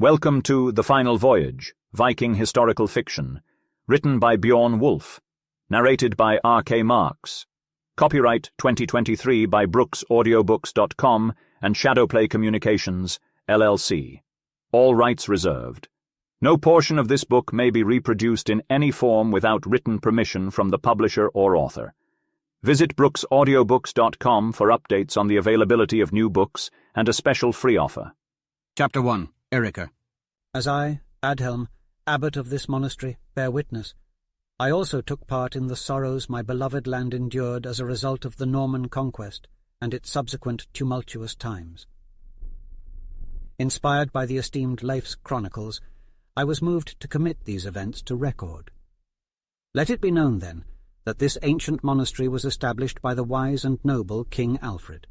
Welcome to The Final Voyage, Viking historical fiction, written by Bjorn Wolfe, narrated by R.K. Marks. Copyright 2023 by BrooksAudiobooks.com and Shadowplay Communications, LLC. All rights reserved. No portion of this book may be reproduced in any form without written permission from the publisher or author. Visit BrooksAudiobooks.com for updates on the availability of new books and a special free offer. Chapter 1. Erica. As I, Adhelm, abbot of this monastery, bear witness, I also took part in the sorrows my beloved land endured as a result of the Norman conquest and its subsequent tumultuous times. Inspired by the esteemed Leif's chronicles, I was moved to commit these events to record. Let it be known, then, that this ancient monastery was established by the wise and noble King Alfred.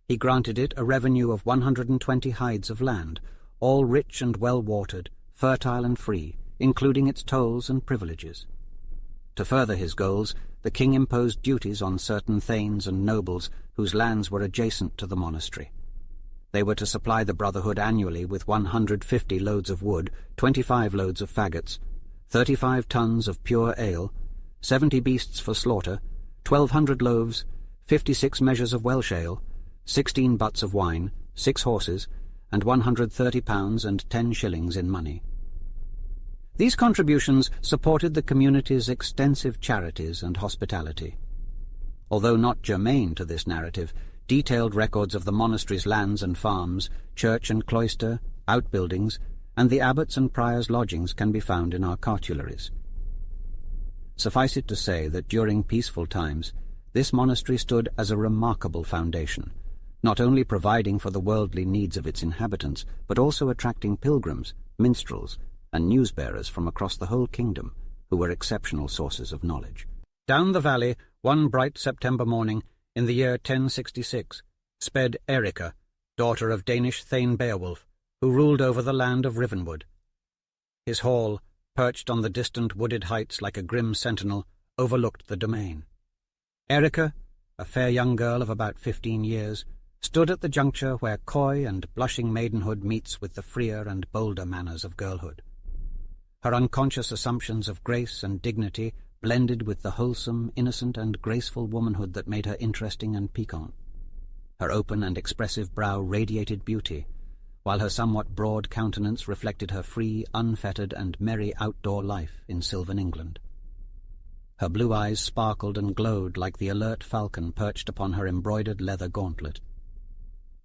He granted it a revenue of 120 hides of land, all rich and well-watered, fertile and free, including its tolls and privileges. To further his goals, the king imposed duties on certain thanes and nobles whose lands were adjacent to the monastery. They were to supply the brotherhood annually with 150 loads of wood, 25 loads of faggots, 35 tons of pure ale, 70 beasts for slaughter, 1,200 loaves, 56 measures of Welsh ale, 16 butts of wine, 6 horses, and 130 pounds and 10 shillings in money. These contributions supported the community's extensive charities and hospitality. Although not germane to this narrative, detailed records of the monastery's lands and farms, church and cloister, outbuildings, and the abbots' and priors' lodgings can be found in our cartularies. Suffice it to say that during peaceful times, this monastery stood as a remarkable foundation, not only providing for the worldly needs of its inhabitants, but also attracting pilgrims, minstrels, and newsbearers from across the whole kingdom, who were exceptional sources of knowledge. Down the valley, one bright September morning, in the year 1066, sped Erica, daughter of Danish Thane Beowulf, who ruled over the land of Rivenwood. His hall, perched on the distant wooded heights like a grim sentinel, overlooked the domain. Erica, a fair young girl of about 15 years, stood at the juncture where coy and blushing maidenhood meets with the freer and bolder manners of girlhood. Her unconscious assumptions of grace and dignity blended with the wholesome, innocent, and graceful womanhood that made her interesting and piquant. Her open and expressive brow radiated beauty, while her somewhat broad countenance reflected her free, unfettered, and merry outdoor life in sylvan England. Her blue eyes sparkled and glowed like the alert falcon perched upon her embroidered leather gauntlet.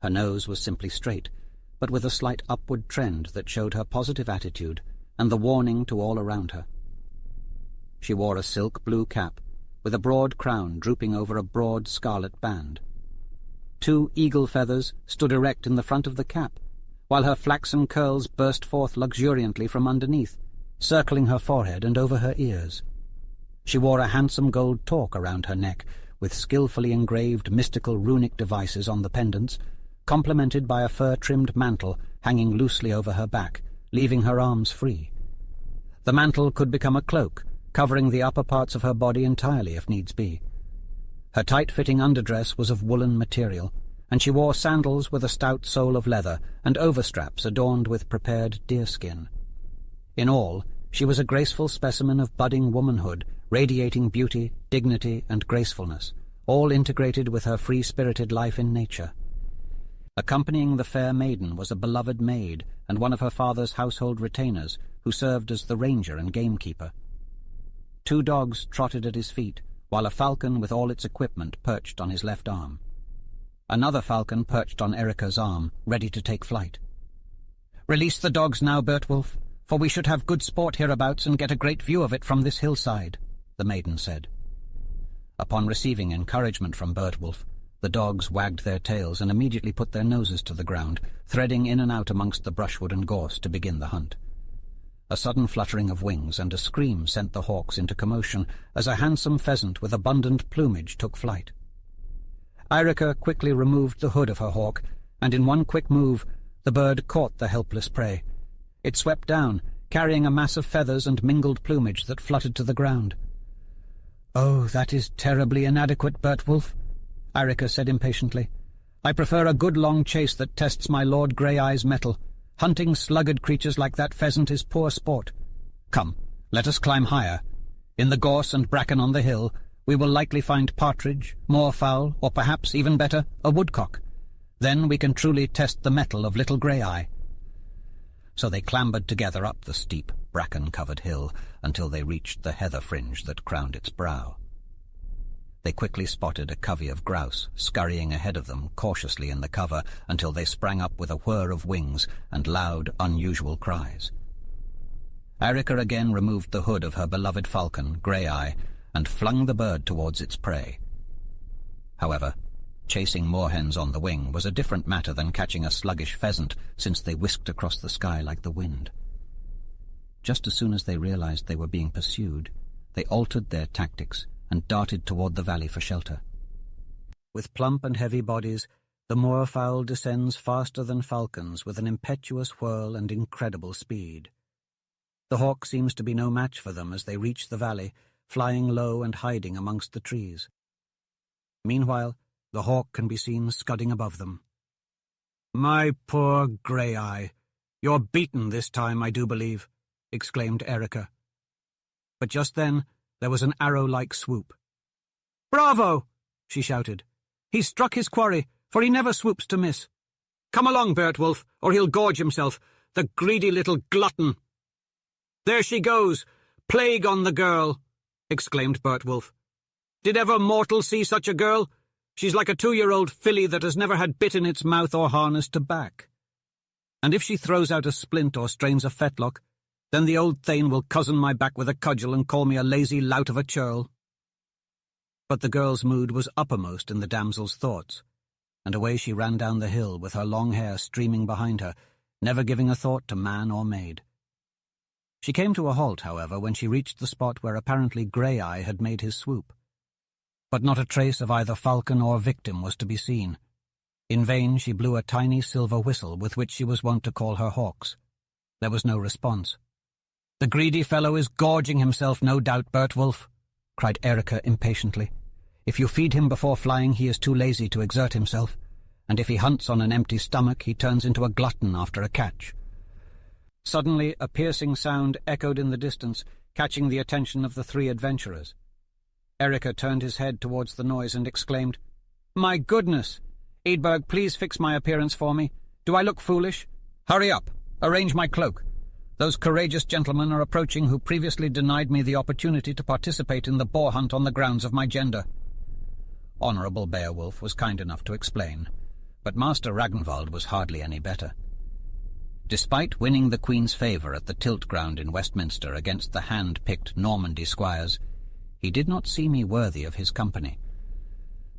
Her nose was simply straight, but with a slight upward trend that showed her positive attitude and the warning to all around her. She wore a silk blue cap, with a broad crown drooping over a broad scarlet band. 2 eagle feathers stood erect in the front of the cap, while her flaxen curls burst forth luxuriantly from underneath, circling her forehead and over her ears. She wore a handsome gold torque around her neck, with skillfully engraved mystical runic devices on the pendants, complemented by a fur-trimmed mantle hanging loosely over her back, leaving her arms free. The mantle could become a cloak, covering the upper parts of her body entirely if needs be. Her tight-fitting underdress was of woolen material, and she wore sandals with a stout sole of leather and overstraps adorned with prepared deerskin. In all, she was a graceful specimen of budding womanhood, radiating beauty, dignity, and gracefulness, all integrated with her free-spirited life in nature. Accompanying the fair maiden was a beloved maid and one of her father's household retainers, who served as the ranger and gamekeeper. 2 dogs trotted at his feet, while a falcon with all its equipment perched on his left arm. Another falcon perched on Erica's arm, ready to take flight. "Release the dogs now, Bertwulf, for we should have good sport hereabouts and get a great view of it from this hillside," the maiden said. Upon receiving encouragement from Bertwulf, the dogs wagged their tails and immediately put their noses to the ground, threading in and out amongst the brushwood and gorse to begin the hunt. A sudden fluttering of wings and a scream sent the hawks into commotion as a handsome pheasant with abundant plumage took flight. Erica quickly removed the hood of her hawk, and in one quick move the bird caught the helpless prey. It swept down, carrying a mass of feathers and mingled plumage that fluttered to the ground. "Oh, that is terribly inadequate, Bertwulf," Erica said impatiently. "I prefer a good long chase that tests my Lord Grey-Eye's mettle. Hunting sluggard creatures like that pheasant is poor sport. Come, let us climb higher. In the gorse and bracken on the hill, we will likely find partridge, moorfowl, or perhaps, even better, a woodcock. Then we can truly test the mettle of little Grey-Eye. So they clambered together up the steep, bracken-covered hill until they reached the heather fringe that crowned its brow. They quickly spotted a covey of grouse scurrying ahead of them cautiously in the cover until they sprang up with a whir of wings and loud, unusual cries. Erica again removed the hood of her beloved falcon, Grey-Eye, and flung the bird towards its prey. However, chasing moorhens on the wing was a different matter than catching a sluggish pheasant, since they whisked across the sky like the wind. Just as soon as they realized they were being pursued, they altered their tactics and darted toward the valley for shelter. With plump and heavy bodies, the moorfowl descends faster than falcons with an impetuous whirl and incredible speed. The hawk seems to be no match for them as they reach the valley, flying low and hiding amongst the trees. Meanwhile, the hawk can be seen scudding above them. "My poor Grey-Eye, you're beaten this time, I do believe," exclaimed Erica. But just then, there was an arrow-like swoop. "Bravo!" she shouted. "He's struck his quarry, for he never swoops to miss. Come along, Beowulf, or he'll gorge himself, the greedy little glutton." "There she goes! Plague on the girl!" exclaimed Beowulf. "Did ever mortal see such a girl? She's like a 2-year-old filly that has never had bit in its mouth or harness to back. And if she throws out a splint or strains a fetlock, then the old thane will cozen my back with a cudgel and call me a lazy lout of a churl." But the girl's mood was uppermost in the damsel's thoughts, and away she ran down the hill with her long hair streaming behind her, never giving a thought to man or maid. She came to a halt, however, when she reached the spot where apparently Grey-Eye had made his swoop. But not a trace of either falcon or victim was to be seen. In vain she blew a tiny silver whistle with which she was wont to call her hawks. There was no response. "The greedy fellow is gorging himself, no doubt, Beowulf," cried Erica impatiently. "If you feed him before flying, he is too lazy to exert himself, and if he hunts on an empty stomach, he turns into a glutton after a catch." Suddenly, a piercing sound echoed in the distance, catching the attention of the 3 adventurers. Erica turned his head towards the noise and exclaimed, "My goodness! Eadberg, please fix my appearance for me. Do I look foolish? Hurry up! Arrange my cloak. Those courageous gentlemen are approaching who previously denied me the opportunity to participate in the boar hunt on the grounds of my gender." Honourable Beowulf was kind enough to explain, but Master Ragnvald was hardly any better. Despite winning the Queen's favour at the tilt ground in Westminster against the hand-picked Normandy squires, he did not see me worthy of his company.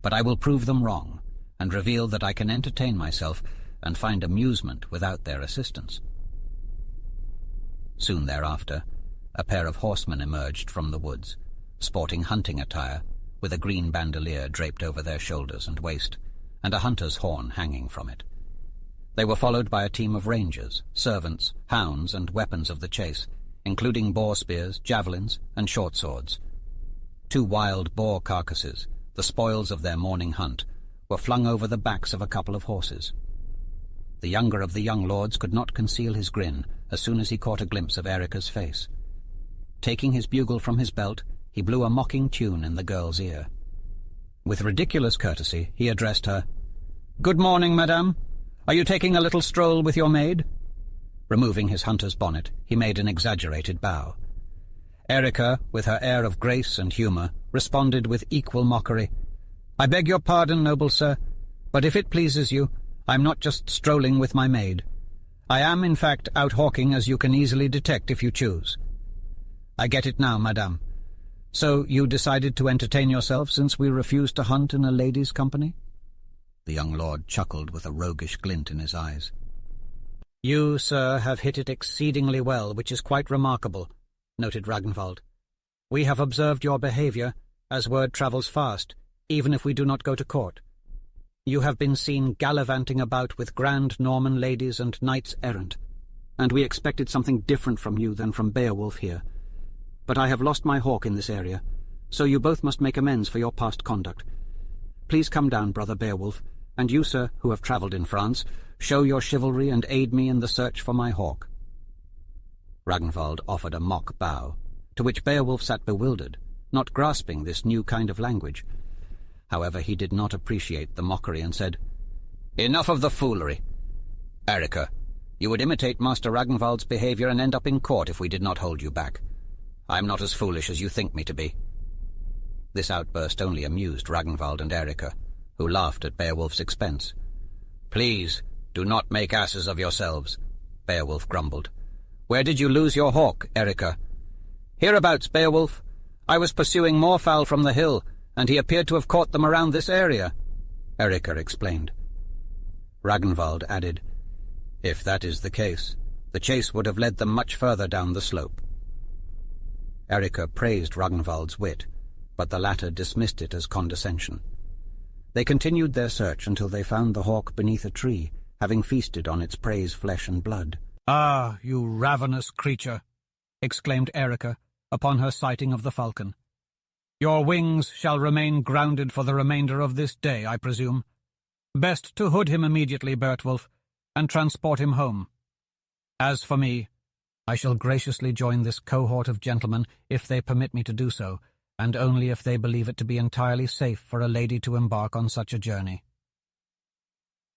But I will prove them wrong, and reveal that I can entertain myself and find amusement without their assistance. Soon thereafter, a pair of horsemen emerged from the woods, sporting hunting attire, with a green bandolier draped over their shoulders and waist, and a hunter's horn hanging from it. They were followed by a team of rangers, servants, hounds, and weapons of the chase, including boar spears, javelins, and short swords. 2 wild boar carcasses, the spoils of their morning hunt, were flung over the backs of a couple of horses. The younger of the young lords could not conceal his grin as soon as he caught a glimpse of Erica's face. Taking his bugle from his belt, he blew a mocking tune in the girl's ear. With ridiculous courtesy, he addressed her. "Good morning, madame. Are you taking a little stroll with your maid?" Removing his hunter's bonnet, he made an exaggerated bow. Erica, with her air of grace and humour, responded with equal mockery. "I beg your pardon, noble sir, but if it pleases you, I am not just strolling with my maid. I am, in fact, out hawking, as you can easily detect if you choose." "I get it now, madame. So you decided to entertain yourself since we refused to hunt in a lady's company?" The young lord chuckled with a roguish glint in his eyes. "You, sir, have hit it exceedingly well, which is quite remarkable," noted Ragnvald. "We have observed your behaviour, as word travels fast, even if we do not go to court. You have been seen gallivanting about with grand Norman ladies and knights errant, and we expected something different from you than from Beowulf here. But I have lost my hawk in this area, so you both must make amends for your past conduct. Please come down, brother Beowulf, and you, sir, who have travelled in France, show your chivalry and aid me in the search for my hawk." Ragnvald offered a mock bow, to which Beowulf sat bewildered, not grasping this new kind of language. However, he did not appreciate the mockery and said, "Enough of the foolery. Erica, you would imitate Master Ragnvald's behaviour and end up in court if we did not hold you back. I am not as foolish as you think me to be." This outburst only amused Ragnvald and Erica, who laughed at Beowulf's expense. "Please, do not make asses of yourselves," Beowulf grumbled. "Where did you lose your hawk, Erica?" "Hereabouts, Beowulf. I was pursuing moorfowl from the hill, and he appeared to have caught them around this area," Erica explained. Ragnvald added, "If that is the case, the chase would have led them much further down the slope." Erica praised Ragnvald's wit, but the latter dismissed it as condescension. They continued their search until they found the hawk beneath a tree, having feasted on its prey's flesh and blood. "Ah, you ravenous creature!" exclaimed Erica, upon her sighting of the falcon. "Your wings shall remain grounded for the remainder of this day, I presume. Best to hood him immediately, Bertwulf, and transport him home. As for me, I shall graciously join this cohort of gentlemen if they permit me to do so, and only if they believe it to be entirely safe for a lady to embark on such a journey."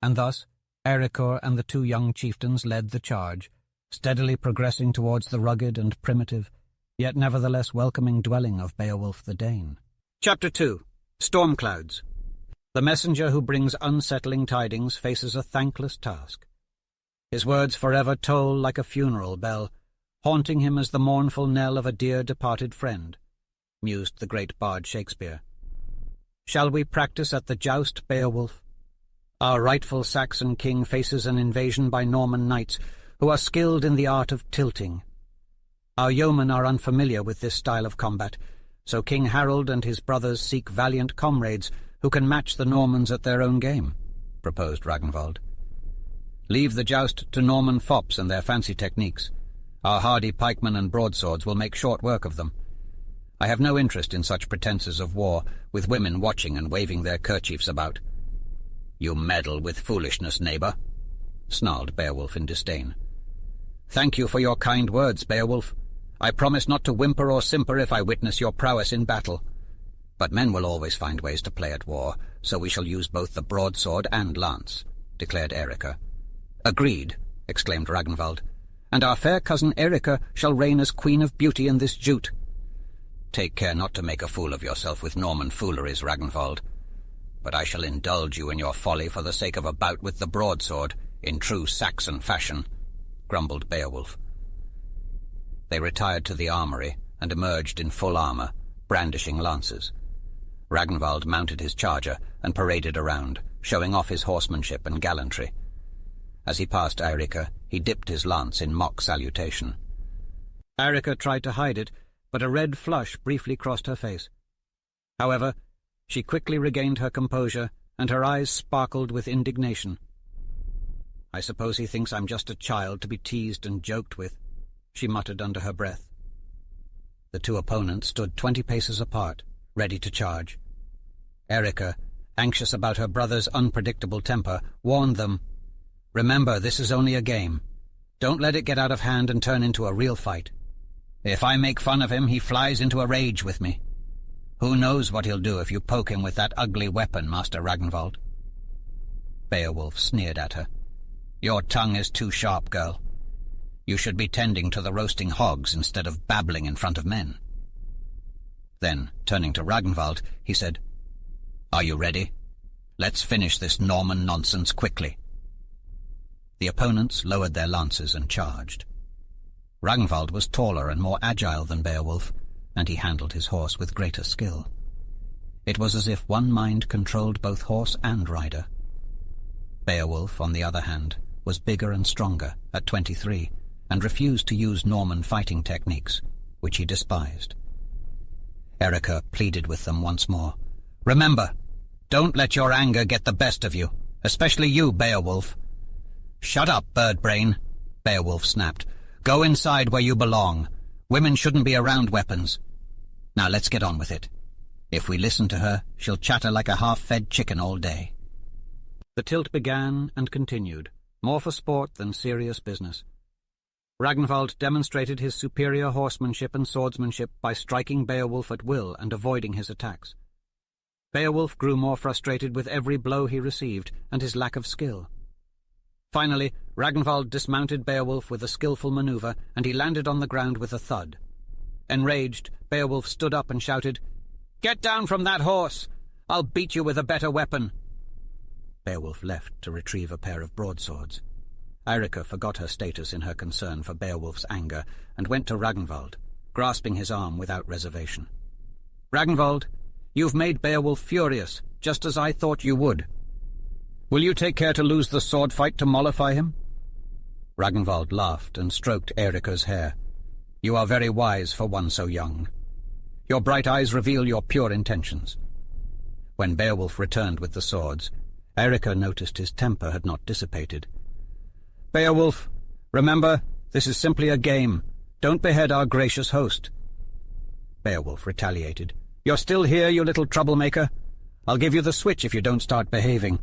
And thus Erica and the two young chieftains led the charge, steadily progressing towards the rugged and primitive, yet nevertheless welcoming dwelling of Beowulf the Dane. Chapter 2. Storm Clouds. The messenger who brings unsettling tidings faces a thankless task. His words forever toll like a funeral bell, haunting him as the mournful knell of a dear departed friend, mused the great bard Shakespeare. Shall we practice at the joust, Beowulf? Our rightful Saxon king faces an invasion by Norman knights who are skilled in the art of tilting. Our yeomen are unfamiliar with this style of combat, so King Harold and his brothers seek valiant comrades who can match the Normans at their own game, proposed Ragnvald. Leave the joust to Norman fops and their fancy techniques. Our hardy pikemen and broadswords will make short work of them. I have no interest in such pretences of war, with women watching and waving their kerchiefs about. You meddle with foolishness, neighbour, snarled Beowulf in disdain. Thank you for your kind words, Beowulf. I promise not to whimper or simper if I witness your prowess in battle. But men will always find ways to play at war, so we shall use both the broadsword and lance, declared Erica. Agreed, exclaimed Ragnvald, and our fair cousin Erica shall reign as Queen of Beauty in this jute. Take care not to make a fool of yourself with Norman fooleries, Ragnvald. But I shall indulge you in your folly for the sake of a bout with the broadsword, in true Saxon fashion, grumbled Beowulf. They retired to the armoury and emerged in full armour, brandishing lances. Ragnvald mounted his charger and paraded around, showing off his horsemanship and gallantry. As he passed Erica, he dipped his lance in mock salutation. Erica tried to hide it, but a red flush briefly crossed her face. However, she quickly regained her composure, and her eyes sparkled with indignation. I suppose he thinks I'm just a child to be teased and joked with, she muttered under her breath. The two opponents stood 20 paces apart, ready to charge. Erica, anxious about her brother's unpredictable temper, warned them, Remember, this is only a game. Don't let it get out of hand and turn into a real fight. If I make fun of him, he flies into a rage with me. Who knows what he'll do if you poke him with that ugly weapon, Master Ragnvald? Beowulf sneered at her. Your tongue is too sharp, girl. You should be tending to the roasting hogs instead of babbling in front of men. Then, turning to Ragnvald, he said, Are you ready? Let's finish this Norman nonsense quickly. The opponents lowered their lances and charged. Ragnvald was taller and more agile than Beowulf, and he handled his horse with greater skill. It was as if one mind controlled both horse and rider. Beowulf, on the other hand, was bigger and stronger, at 23, and refused to use Norman fighting techniques, which he despised. Erica pleaded with them once more. Remember, don't let your anger get the best of you, especially you, Beowulf. Shut up, birdbrain, Beowulf snapped. Go inside where you belong. Women shouldn't be around weapons. Now let's get on with it. If we listen to her, she'll chatter like a half-fed chicken all day. The tilt began and continued, more for sport than serious business. Ragnvald demonstrated his superior horsemanship and swordsmanship by striking Beowulf at will and avoiding his attacks. Beowulf grew more frustrated with every blow he received and his lack of skill. Finally, Ragnvald dismounted Beowulf with a skillful maneuver, and he landed on the ground with a thud. Enraged, Beowulf stood up and shouted, "Get down from that horse! I'll beat you with a better weapon!" Beowulf left to retrieve a pair of broadswords. Eirika forgot her status in her concern for Beowulf's anger and went to Ragnvald, grasping his arm without reservation. "Ragnvald, you've made Beowulf furious, just as I thought you would. Will you take care to lose the sword fight to mollify him?" Ragnvald laughed and stroked Eirika's hair. "You are very wise for one so young. Your bright eyes reveal your pure intentions." When Beowulf returned with the swords, Eirika noticed his temper had not dissipated. "Beowulf, remember, this is simply a game. Don't behead our gracious host." Beowulf retaliated. "You're still here, you little troublemaker? I'll give you the switch if you don't start behaving."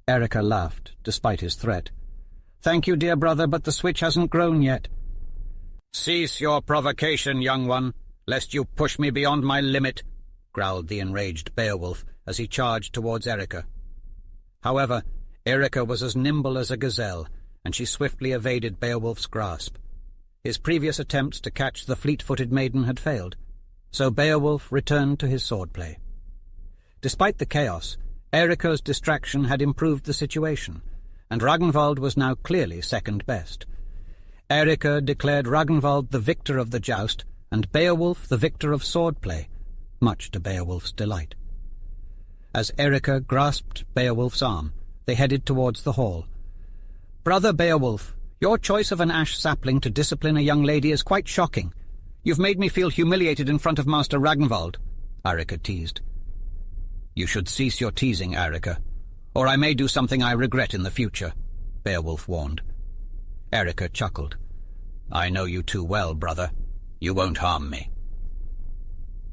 Eirika laughed, despite his threat. "Thank you, dear brother, but the switch hasn't grown yet." "Cease your provocation, young one, lest you push me beyond my limit," growled the enraged Beowulf as he charged towards Eirika. However, Eirika was as nimble as a gazelle, and she swiftly evaded Beowulf's grasp. His previous attempts to catch the fleet-footed maiden had failed, so Beowulf returned to his swordplay. Despite the chaos, Eirika's distraction had improved the situation, and Ragnvald was now clearly second best. Eirika declared Ragnvald the victor of the joust, and Beowulf the victor of swordplay, much to Beowulf's delight. As Eirika grasped Beowulf's arm, they headed towards the hall. "Brother Beowulf, your choice of an ash sapling to discipline a young lady is quite shocking. You've made me feel humiliated in front of Master Ragnvald," Eirika teased. "You should cease your teasing, Eirika, or I may do something I regret in the future," Beowulf warned. Eirika chuckled. "I know you too well, brother. You won't harm me."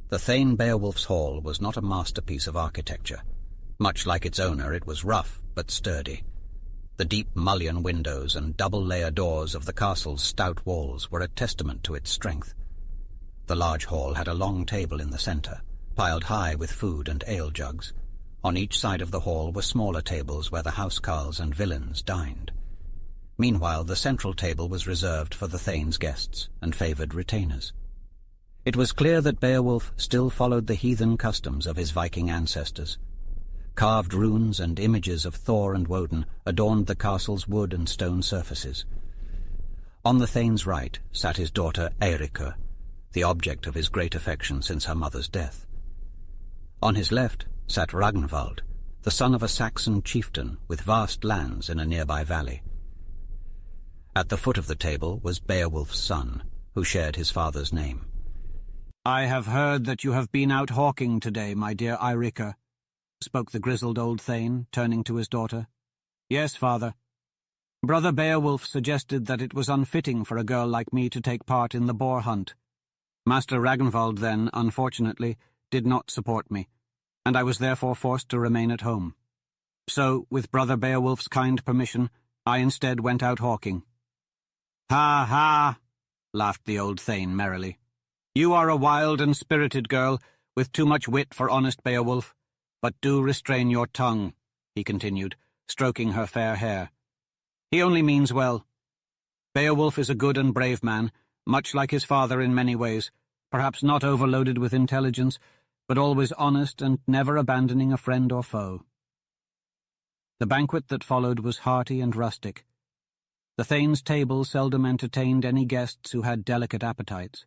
The Thane Beowulf's hall was not a masterpiece of architecture. Much like its owner, it was rough but sturdy. The deep mullion windows and double-layer doors of the castle's stout walls were a testament to its strength. The large hall had a long table in the centre, piled high with food and ale jugs. On each side of the hall were smaller tables where the housecarls and villains dined. Meanwhile, the central table was reserved for the Thane's guests and favoured retainers. It was clear that Beowulf still followed the heathen customs of his Viking ancestors. Carved runes and images of Thor and Woden adorned the castle's wood and stone surfaces. On the Thane's right sat his daughter Eirika, the object of his great affection since her mother's death. On his left sat Ragnvald, the son of a Saxon chieftain with vast lands in a nearby valley. At the foot of the table was Beowulf's son, who shared his father's name. "I have heard that you have been out hawking today, my dear Eirika," spoke the grizzled old Thane, turning to his daughter. "Yes, father. Brother Beowulf suggested that it was unfitting for a girl like me to take part in the boar hunt. Master Ragnvald then, unfortunately, did not support me, and I was therefore forced to remain at home. So, with Brother Beowulf's kind permission, I instead went out hawking." "Ha, ha!" laughed the old Thane merrily. "You are a wild and spirited girl, with too much wit for honest Beowulf. But do restrain your tongue," he continued, stroking her fair hair. "He only means well. Beowulf is a good and brave man, much like his father in many ways, perhaps not overloaded with intelligence, but always honest and never abandoning a friend or foe." The banquet that followed was hearty and rustic. The Thane's table seldom entertained any guests who had delicate appetites.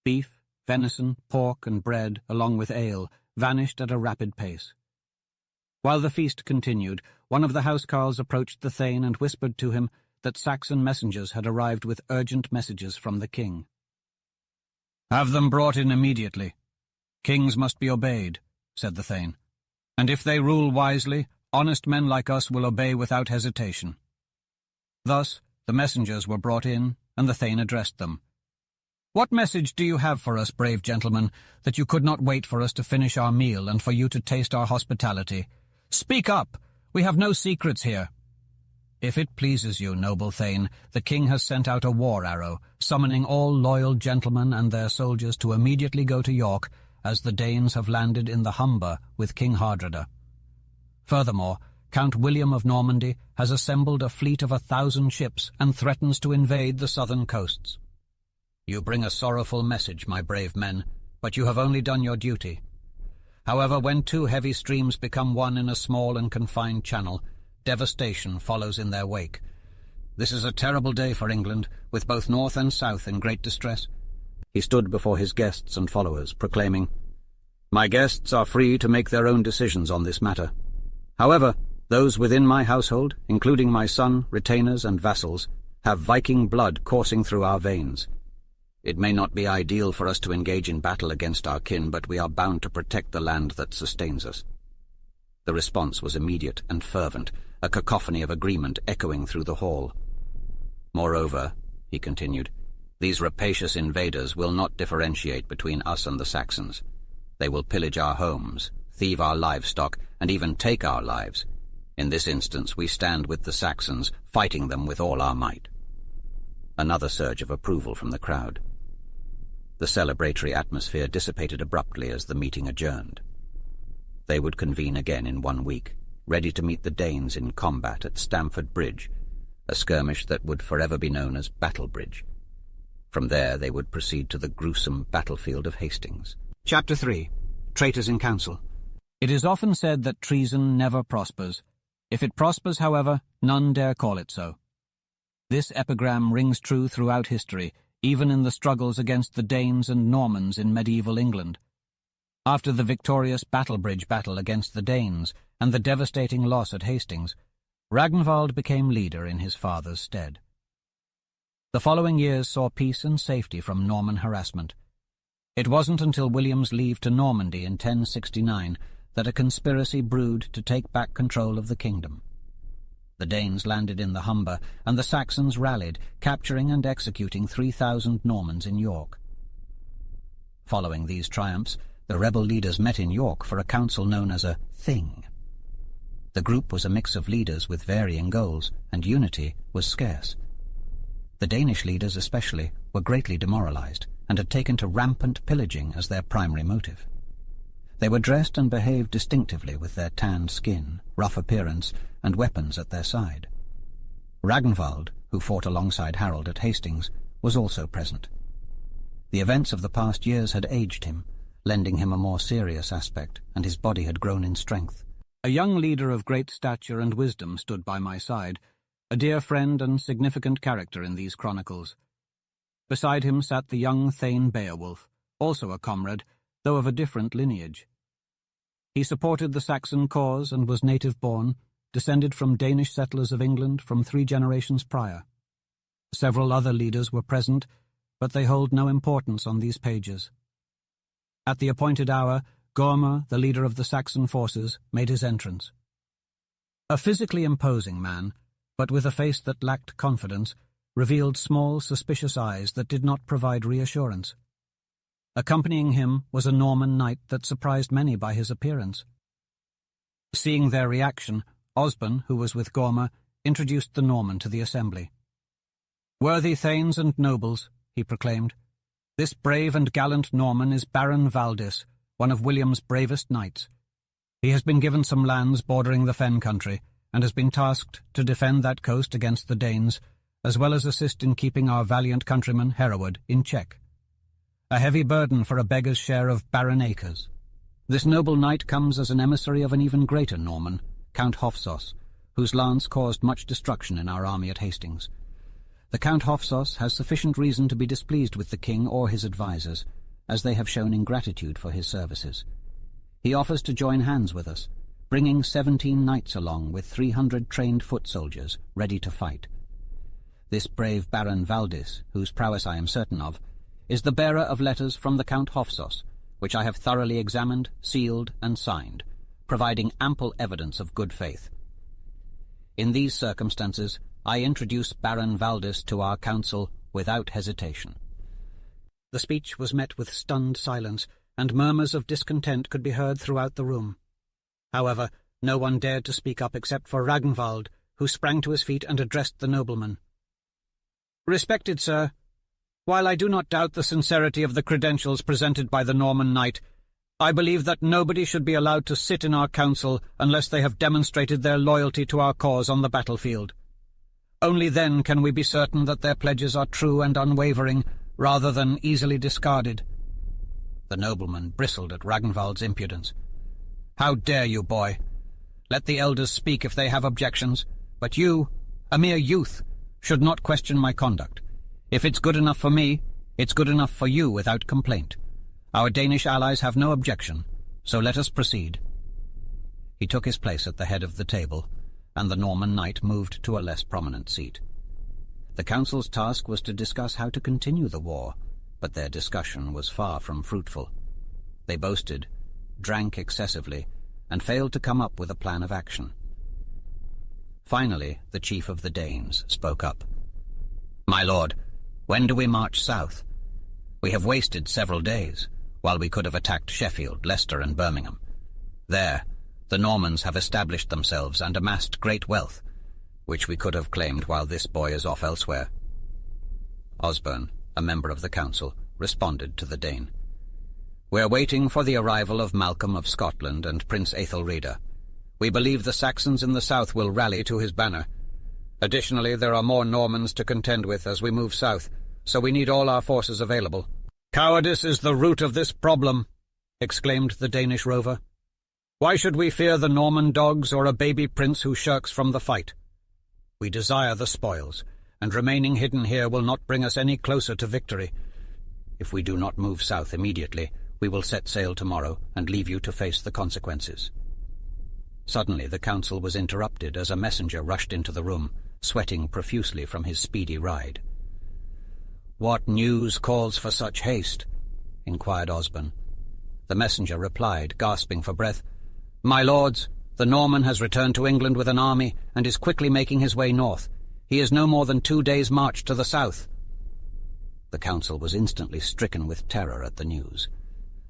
Beef, venison, pork, and bread, along with ale, vanished at a rapid pace. While the feast continued, one of the housecarls approached the Thane and whispered to him that Saxon messengers had arrived with urgent messages from the king. "Have them brought in immediately. Kings must be obeyed," said the Thane, "and if they rule wisely, honest men like us will obey without hesitation." Thus, the messengers were brought in, and the Thane addressed them. "What message do you have for us, brave gentlemen, that you could not wait for us to finish our meal and for you to taste our hospitality? Speak up! We have no secrets here. If it pleases you, noble Thane, the king has sent out a war arrow, summoning all loyal gentlemen and their soldiers to immediately go to York, as the Danes have landed in the Humber with King Hardrada. Furthermore, Count William of Normandy has assembled a fleet of 1,000 ships and threatens to invade the southern coasts. You bring a sorrowful message, my brave men, but you have only done your duty. However, when two heavy streams become one in a small and confined channel, devastation follows in their wake. This is a terrible day for England, with both north and south in great distress. He stood before his guests and followers, proclaiming, "My guests are free to make their own decisions on this matter. However, those within my household, including my son, retainers, and vassals, have Viking blood coursing through our veins. It may not be ideal for us to engage in battle against our kin, but we are bound to protect the land that sustains us." The response was immediate and fervent, a cacophony of agreement echoing through the hall. "Moreover," he continued, "these rapacious invaders will not differentiate between us and the Saxons. They will pillage our homes, thieve our livestock, and even take our lives. In this instance, we stand with the Saxons, fighting them with all our might." Another surge of approval from the crowd. The celebratory atmosphere dissipated abruptly as the meeting adjourned. They would convene again in 1 week, ready to meet the Danes in combat at Stamford Bridge, a skirmish that would forever be known as Battle Bridge. From there they would proceed to the gruesome battlefield of Hastings. Chapter 3. Traitors in Council. It is often said that treason never prospers. If it prospers, however, none dare call it so. This epigram rings true throughout history, even in the struggles against the Danes and Normans in medieval England. After the victorious Battlebridge battle against the Danes and the devastating loss at Hastings, Ragnvald became leader in his father's stead. The following years saw peace and safety from Norman harassment. It wasn't until William's leave to Normandy in 1069 that a conspiracy brewed to take back control of the kingdom. The Danes landed in the Humber, and the Saxons rallied, capturing and executing 3,000 Normans in York. Following these triumphs, the rebel leaders met in York for a council known as a Thing. The group was a mix of leaders with varying goals, and unity was scarce. The Danish leaders especially were greatly demoralized, and had taken to rampant pillaging as their primary motive. They were dressed and behaved distinctively with their tanned skin, rough appearance, and weapons at their side. Ragnvald, who fought alongside Harold at Hastings, was also present. The events of the past years had aged him, lending him a more serious aspect, and his body had grown in strength. A young leader of great stature and wisdom stood by my side, a dear friend and significant character in these chronicles. Beside him sat the young Thane Beowulf, also a comrade, though of a different lineage. He supported the Saxon cause and was native-born, descended from Danish settlers of England from 3 generations prior. Several other leaders were present, but they hold no importance on these pages. At the appointed hour, Gormr, the leader of the Saxon forces, made his entrance. A physically imposing man, but with a face that lacked confidence, revealed small, suspicious eyes that did not provide reassurance. Accompanying him was a Norman knight that surprised many by his appearance. Seeing their reaction, Osborne, who was with Gormr, introduced the Norman to the assembly. "Worthy thanes and nobles," he proclaimed, "this brave and gallant Norman is Baron Valdis, one of William's bravest knights. He has been given some lands bordering the Fen country, and has been tasked to defend that coast against the Danes, as well as assist in keeping our valiant countryman, Hereward, in check. A heavy burden for a beggar's share of barren acres. This noble knight comes as an emissary of an even greater Norman, Count Hofsos, whose lance caused much destruction in our army at Hastings. The Count Hofsos has sufficient reason to be displeased with the king or his advisers, as they have shown ingratitude for his services. He offers to join hands with us, bringing 17 knights along with 300 trained foot soldiers ready to fight. This brave Baron Valdis, whose prowess I am certain of, is the bearer of letters from the Count Hofsos, which I have thoroughly examined, sealed, and signed, providing ample evidence of good faith. In these circumstances, I introduce Baron Valdis to our council without hesitation." The speech was met with stunned silence, and murmurs of discontent could be heard throughout the room. However, No one dared to speak up except for Ragnvald, who sprang to his feet and addressed the nobleman. "Respected sir, while I do not doubt the sincerity of the credentials presented by the Norman knight, I believe that nobody should be allowed to sit in our council unless they have demonstrated their loyalty to our cause on the battlefield. Only then can we be certain that their pledges are true and unwavering, rather than easily discarded." The nobleman bristled at Ragnvald's impudence. "How dare you, boy? Let the elders speak if they have objections, but you, a mere youth, should not question my conduct. If it's good enough for me, it's good enough for you without complaint. Our Danish allies have no objection, so let us proceed." He took his place at the head of the table, and the Norman knight moved to a less prominent seat. The council's task was to discuss how to continue the war, but their discussion was far from fruitful. They boasted, drank excessively, and failed to come up with a plan of action. Finally, the chief of the Danes spoke up. "My lord, when do we march south? We have wasted several days, while we could have attacked Sheffield, Leicester, and Birmingham. There, the Normans have established themselves and amassed great wealth, which we could have claimed while this boy is off elsewhere." Osborne, a member of the council, responded to the Dane. "We're waiting for the arrival of Malcolm of Scotland and Prince Aethelreda. We believe the Saxons in the south will rally to his banner. Additionally, there are more Normans to contend with as we move south, so we need all our forces available." "Cowardice is the root of this problem," exclaimed the Danish rover. "Why should we fear the Norman dogs or a baby prince who shirks from the fight? We desire the spoils, and remaining hidden here will not bring us any closer to victory. If we do not move south immediately, we will set sail tomorrow and leave you to face the consequences." Suddenly the council was interrupted as a messenger rushed into the room, sweating profusely from his speedy ride. "What news calls for such haste?" inquired Osborne. The messenger replied, gasping for breath, "My lords, the Norman has returned to England with an army and is quickly making his way north. He is no more than 2 days' march to the south." The council was instantly stricken with terror at the news.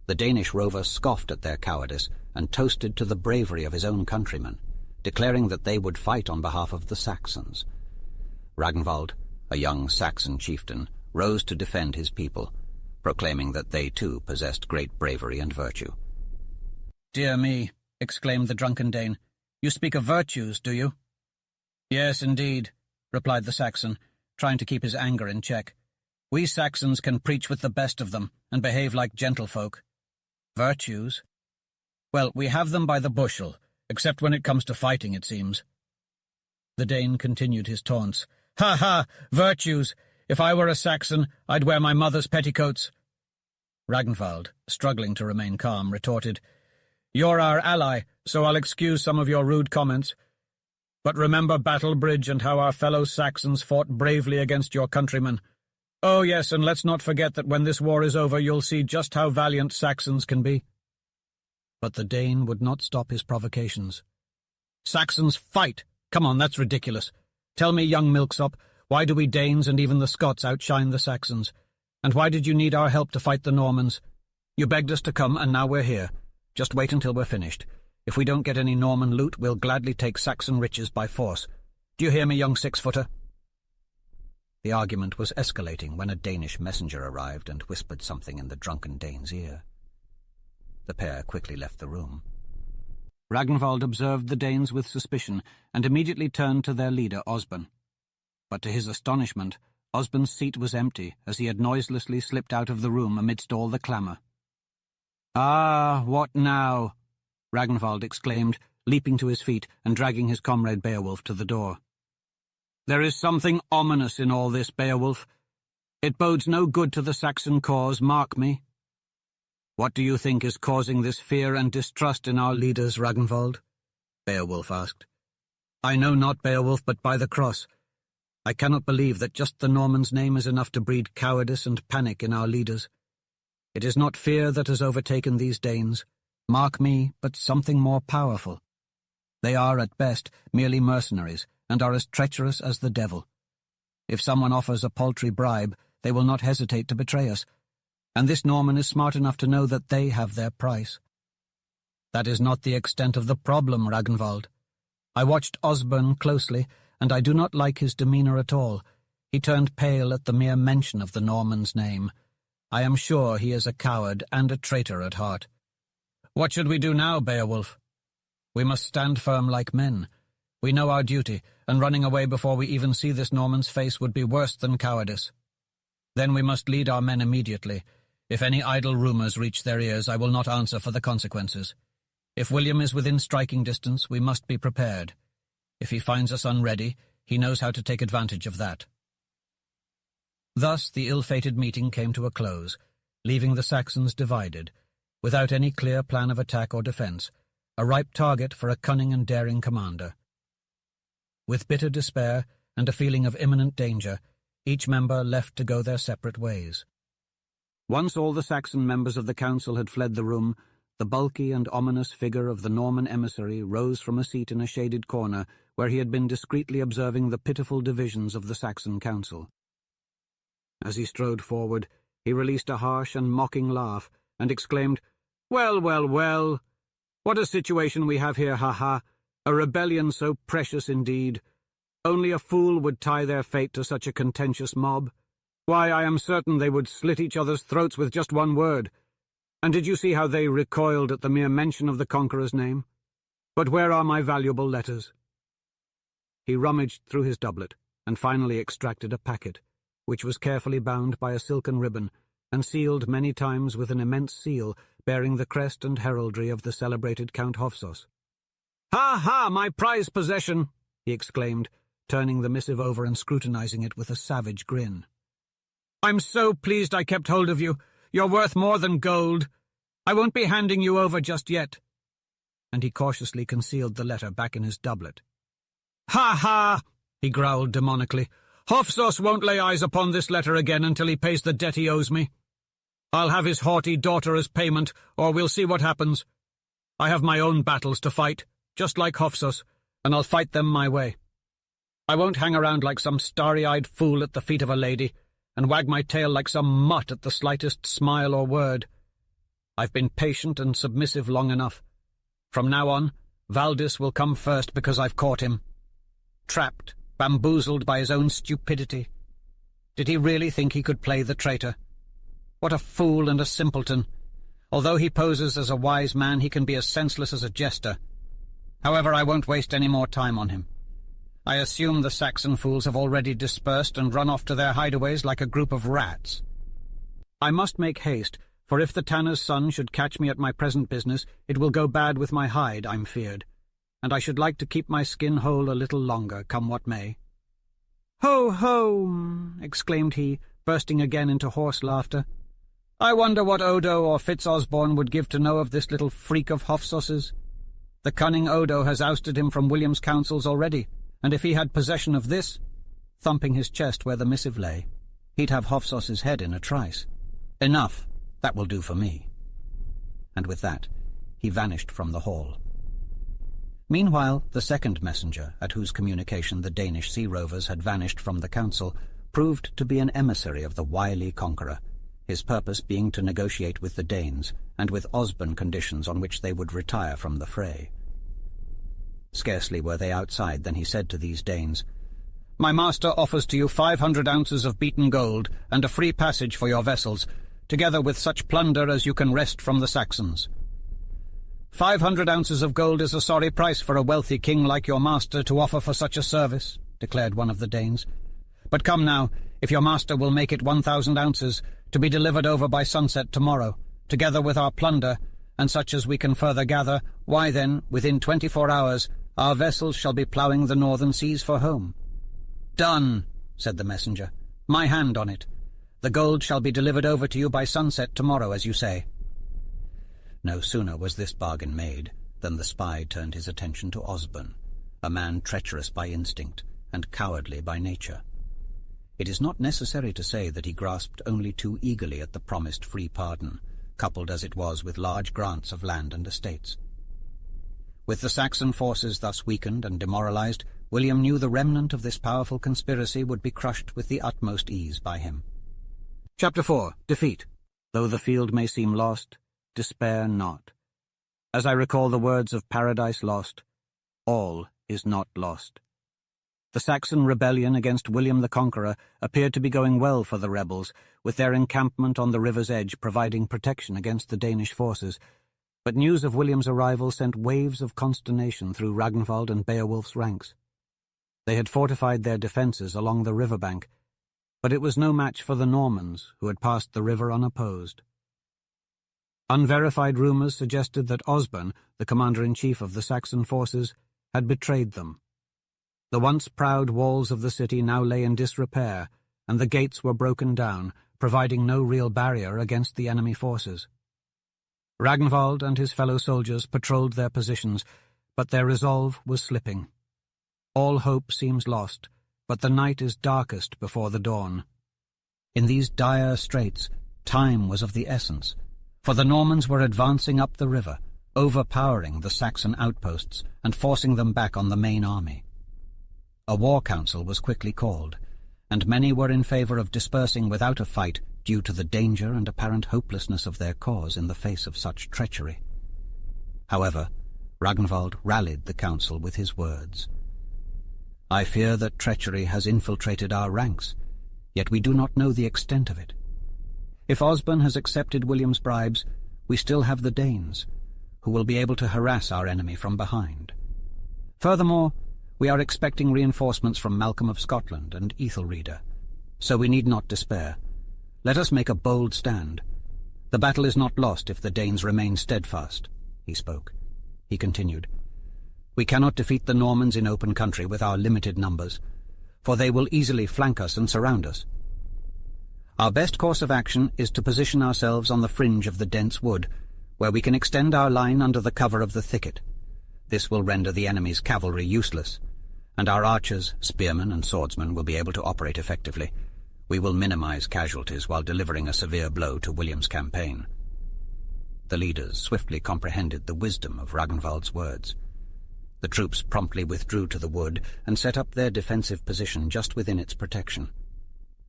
The Danish rover scoffed at their cowardice and toasted to the bravery of his own countrymen, declaring that they would fight on behalf of the Saxons. Ragnvald, a young Saxon chieftain, rose to defend his people, proclaiming that they too possessed great bravery and virtue. "Dear me," exclaimed the drunken Dane, "you speak of virtues, do you?" "Yes, indeed," replied the Saxon, trying to keep his anger in check. "We Saxons can preach with the best of them and behave like gentlefolk. Virtues? Well, we have them by the bushel, except when it comes to fighting, it seems." The Dane continued his taunts. "Ha ha! Virtues! If I were a Saxon, I'd wear my mother's petticoats." Ragnvald, struggling to remain calm, retorted, "You're our ally, so I'll excuse some of your rude comments. But remember Battlebridge and how our fellow Saxons fought bravely against your countrymen. Oh yes, and let's not forget that when this war is over you'll see just how valiant Saxons can be." But the Dane would not stop his provocations. "Saxons fight! Come on, that's ridiculous. Tell me, young milksop, why do we Danes and even the Scots outshine the Saxons? And why did you need our help to fight the Normans? You begged us to come, and now we're here. Just wait until we're finished. If we don't get any Norman loot, we'll gladly take Saxon riches by force. Do you hear me, young six-footer?" The argument was escalating when a Danish messenger arrived and whispered something in the drunken Dane's ear. The pair quickly left the room. Ragnvald observed the Danes with suspicion and immediately turned to their leader, Osborne. But to his astonishment, Osborne's seat was empty as he had noiselessly slipped out of the room amidst all the clamour. "Ah, what now?" Ragnvald exclaimed, leaping to his feet and dragging his comrade Beowulf to the door. "There is something ominous in all this, Beowulf. It bodes no good to the Saxon cause, mark me." "What do you think is causing this fear and distrust in our leaders, Ragnvald?" Beowulf asked. "I know not, Beowulf, but by the cross. I cannot believe that just the Norman's name is enough to breed cowardice and panic in our leaders. It is not fear that has overtaken these Danes, mark me, but something more powerful. They are, at best, merely mercenaries, and are as treacherous as the devil. If someone offers a paltry bribe, they will not hesitate to betray us, and this Norman is smart enough to know that they have their price. That is not the extent of the problem, Ragnvald. I watched Osborne closely, and I do not like his demeanour at all. He turned pale at the mere mention of the Norman's name. I am sure he is a coward and a traitor at heart. What should we do now, Beowulf? We must stand firm like men. We know our duty, and running away before we even see this Norman's face would be worse than cowardice. Then we must lead our men immediately. If any idle rumours reach their ears, I will not answer for the consequences. If William is within striking distance, we must be prepared. If he finds us unready, he knows how to take advantage of that. Thus the ill-fated meeting came to a close, leaving the Saxons divided, without any clear plan of attack or defence, a ripe target for a cunning and daring commander. With bitter despair and a feeling of imminent danger, each member left to go their separate ways. Once all the Saxon members of the council had fled the room, the bulky and ominous figure of the Norman emissary rose from a seat in a shaded corner where he had been discreetly observing the pitiful divisions of the Saxon council. As he strode forward, he released a harsh and mocking laugh and exclaimed, "Well, well, well! What a situation we have here, ha-ha! A rebellion so precious indeed! Only a fool would tie their fate to such a contentious mob. Why, I am certain they would slit each other's throats with just one word. And did you see how they recoiled at the mere mention of the conqueror's name? But where are my valuable letters?" He rummaged through his doublet, and finally extracted a packet, which was carefully bound by a silken ribbon, and sealed many times with an immense seal bearing the crest and heraldry of the celebrated Count Hofsos. "Ha, ha, my prized possession!" he exclaimed, turning the missive over and scrutinizing it with a savage grin. "I'm so pleased I kept hold of you. You're worth more than gold. I won't be handing you over just yet." And he cautiously concealed the letter back in his doublet. "Ha, ha!" he growled demonically. "Hofsos won't lay eyes upon this letter again until he pays the debt he owes me. I'll have his haughty daughter as payment, or we'll see what happens. I have my own battles to fight, just like Hofsos, and I'll fight them my way. I won't hang around like some starry-eyed fool at the feet of a lady, and wag my tail like some mutt at the slightest smile or word. I've been patient and submissive long enough. From now on, Valdis will come first because I've caught him. Trapped, bamboozled by his own stupidity. Did he really think he could play the traitor? What a fool and a simpleton! Although he poses as a wise man, he can be as senseless as a jester. However, I won't waste any more time on him. I assume the Saxon fools have already dispersed and run off to their hideaways like a group of rats. I must make haste, for if the tanner's son should catch me at my present business, it will go bad with my hide, I'm feared, and I should like to keep my skin whole a little longer, come what may." "Ho, ho!" exclaimed he, bursting again into hoarse laughter. "I wonder what Odo or Fitz-Osborne would give to know of this little freak of Hofsos's. The cunning Odo has ousted him from William's counsels already, and if he had possession of this," thumping his chest where the missive lay, "he'd have Hofsos's head in a trice. Enough, that will do for me." And with that, he vanished from the hall. Meanwhile, the second messenger, at whose communication the Danish sea rovers had vanished from the council, proved to be an emissary of the wily conqueror, his purpose being to negotiate with the Danes, and with Osborne conditions on which they would retire from the fray. Scarcely were they outside than he said to these Danes, "My master offers to you 500 ounces of beaten gold and a free passage for your vessels, together with such plunder as you can wrest from the Saxons." 500 ounces of gold is a sorry price for a wealthy king like your master to offer for such a service," declared one of the Danes. "But come now, if your master will make it 1,000 ounces, to be delivered over by sunset tomorrow, together with our plunder, and such as we can further gather, why then, within 24 hours, our vessels shall be ploughing the northern seas for home." "Done," said the messenger. "My hand on it. The gold shall be delivered over to you by sunset tomorrow, as you say." No sooner was this bargain made than the spy turned his attention to Osborne, a man treacherous by instinct and cowardly by nature. It is not necessary to say that he grasped only too eagerly at the promised free pardon, coupled as it was with large grants of land and estates. With the Saxon forces thus weakened and demoralized, William knew the remnant of this powerful conspiracy would be crushed with the utmost ease by him. Chapter 4. Defeat. Though the field may seem lost, despair not. As I recall the words of Paradise Lost, all is not lost. The Saxon rebellion against William the Conqueror appeared to be going well for the rebels, with their encampment on the river's edge providing protection against the Danish forces. But news of William's arrival sent waves of consternation through Ragnvald and Beowulf's ranks. They had fortified their defences along the riverbank, but it was no match for the Normans, who had passed the river unopposed. Unverified rumours suggested that Osborne, the commander-in-chief of the Saxon forces, had betrayed them. The once proud walls of the city now lay in disrepair, and the gates were broken down, providing no real barrier against the enemy forces. Ragnvald and his fellow soldiers patrolled their positions, but their resolve was slipping. All hope seems lost, but the night is darkest before the dawn. In these dire straits, time was of the essence, for the Normans were advancing up the river, overpowering the Saxon outposts and forcing them back on the main army. A war council was quickly called, and many were in favour of dispersing without a fight due to the danger and apparent hopelessness of their cause in the face of such treachery. However, Ragnvald rallied the council with his words. "I fear that treachery has infiltrated our ranks, yet we do not know the extent of it. If Osborne has accepted William's bribes, we still have the Danes, who will be able to harass our enemy from behind. Furthermore, we are expecting reinforcements from Malcolm of Scotland and Ethelreda, so we need not despair. Let us make a bold stand. The battle is not lost if the Danes remain steadfast," he spoke. He continued, "We cannot defeat the Normans in open country with our limited numbers, for they will easily flank us and surround us. Our best course of action is to position ourselves on the fringe of the dense wood, where we can extend our line under the cover of the thicket. This will render the enemy's cavalry useless, and our archers, spearmen, and swordsmen will be able to operate effectively. We will minimize casualties while delivering a severe blow to William's campaign." The leaders swiftly comprehended the wisdom of Ragnvald's words. The troops promptly withdrew to the wood and set up their defensive position just within its protection.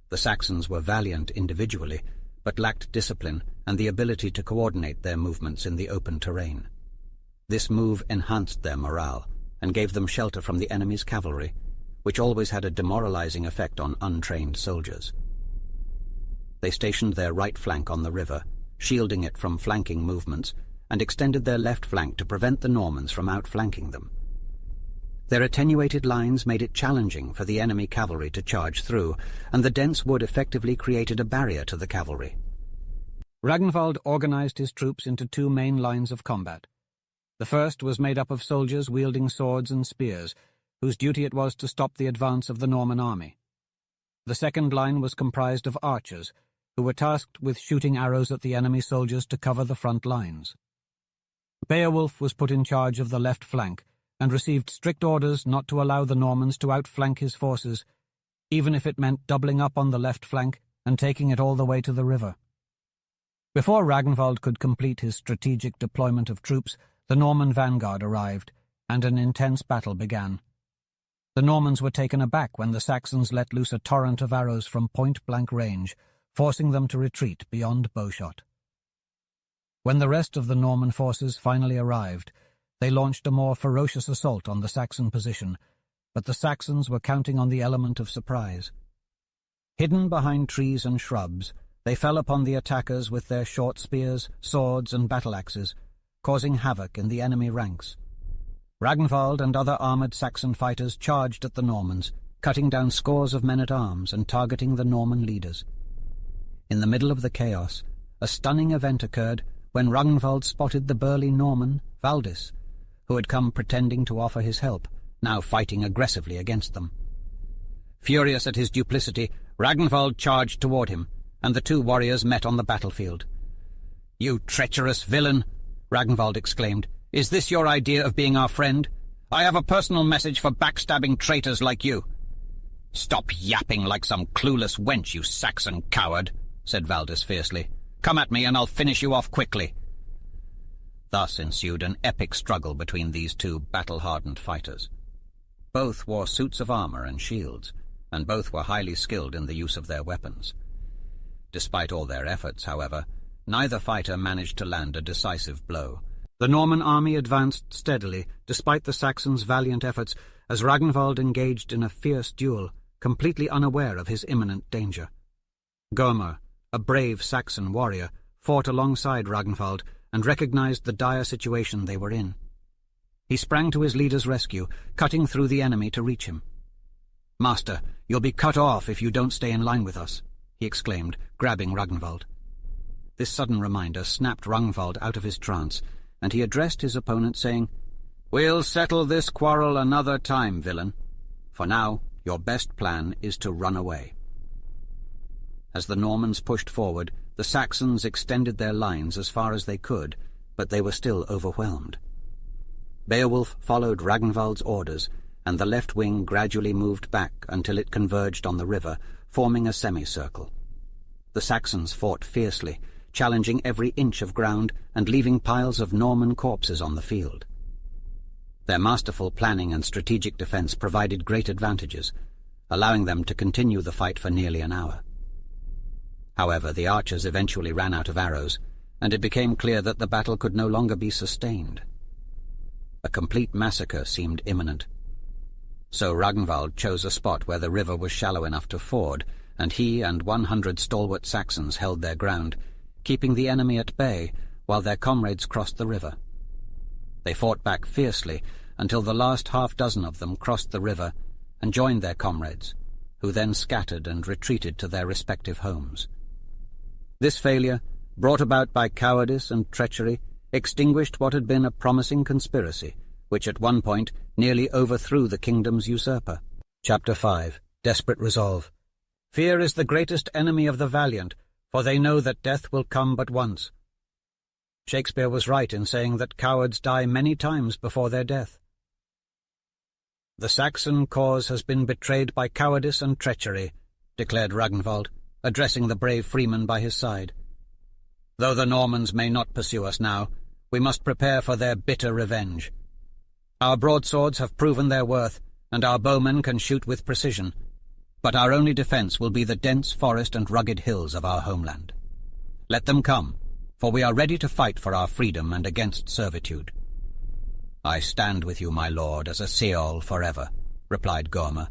The Saxons were valiant individually, but lacked discipline and the ability to coordinate their movements in the open terrain. This move enhanced their morale and gave them shelter from the enemy's cavalry, which always had a demoralizing effect on untrained soldiers. They stationed their right flank on the river, shielding it from flanking movements, and extended their left flank to prevent the Normans from outflanking them. Their attenuated lines made it challenging for the enemy cavalry to charge through, and the dense wood effectively created a barrier to the cavalry. Ragnvald organized his troops into two main lines of combat. The first was made up of soldiers wielding swords and spears, whose duty it was to stop the advance of the Norman army. The second line was comprised of archers, who were tasked with shooting arrows at the enemy soldiers to cover the front lines. Beowulf was put in charge of the left flank, and received strict orders not to allow the Normans to outflank his forces, even if it meant doubling up on the left flank and taking it all the way to the river. Before Ragnvald could complete his strategic deployment of troops, the Norman vanguard arrived, and an intense battle began. The Normans were taken aback when the Saxons let loose a torrent of arrows from point-blank range, forcing them to retreat beyond bowshot. When the rest of the Norman forces finally arrived, they launched a more ferocious assault on the Saxon position, but the Saxons were counting on the element of surprise. Hidden behind trees and shrubs, they fell upon the attackers with their short spears, swords, and battle-axes, causing havoc in the enemy ranks. Ragnvald and other armoured Saxon fighters charged at the Normans, cutting down scores of men-at-arms and targeting the Norman leaders. In the middle of the chaos, a stunning event occurred when Ragnvald spotted the burly Norman, Valdis, who had come pretending to offer his help, now fighting aggressively against them. Furious at his duplicity, Ragnvald charged toward him, and the two warriors met on the battlefield. "You treacherous villain!" Ragnvald exclaimed. "Is this your idea of being our friend? I have a personal message for backstabbing traitors like you." "Stop yapping like some clueless wench, you Saxon coward," said Valdis fiercely. "Come at me and I'll finish you off quickly." Thus ensued an epic struggle between these two battle-hardened fighters. Both wore suits of armor and shields, and both were highly skilled in the use of their weapons. Despite all their efforts, however, neither fighter managed to land a decisive blow. The Norman army advanced steadily, despite the Saxons' valiant efforts, as Ragnvald engaged in a fierce duel, completely unaware of his imminent danger. Gormr, a brave Saxon warrior, fought alongside Ragnvald and recognized the dire situation they were in. He sprang to his leader's rescue, cutting through the enemy to reach him. "Master, you'll be cut off if you don't stay in line with us," he exclaimed, grabbing Ragnvald. This sudden reminder snapped Ragnvald out of his trance, and he addressed his opponent, saying, "We'll settle this quarrel another time, villain. For now, your best plan is to run away." As the Normans pushed forward, the Saxons extended their lines as far as they could, but they were still overwhelmed. Beowulf followed Ragnvald's orders, and the left wing gradually moved back until it converged on the river, forming a semicircle. The Saxons fought fiercely, challenging every inch of ground and leaving piles of Norman corpses on the field. Their masterful planning and strategic defense provided great advantages, allowing them to continue the fight for nearly an hour. However, the archers eventually ran out of arrows, and it became clear that the battle could no longer be sustained. A complete massacre seemed imminent. So Ragnvald chose a spot where the river was shallow enough to ford, and he and 100 stalwart Saxons held their ground, keeping the enemy at bay while their comrades crossed the river. They fought back fiercely until the last half-dozen of them crossed the river and joined their comrades, who then scattered and retreated to their respective homes. This failure, brought about by cowardice and treachery, extinguished what had been a promising conspiracy, which at one point nearly overthrew the kingdom's usurper. Chapter 5. Desperate Resolve. Fear is the greatest enemy of the valiant, for they know that death will come but once. Shakespeare was right in saying that cowards die many times before their death. "The Saxon cause has been betrayed by cowardice and treachery," declared Ragnvald, addressing the brave freeman by his side. "Though the Normans may not pursue us now, we must prepare for their bitter revenge. Our broadswords have proven their worth, and our bowmen can shoot with precision, but our only defense will be the dense forest and rugged hills of our homeland. Let them come, for we are ready to fight for our freedom and against servitude." "I stand with you, my lord, as a Seol forever," replied Gormr.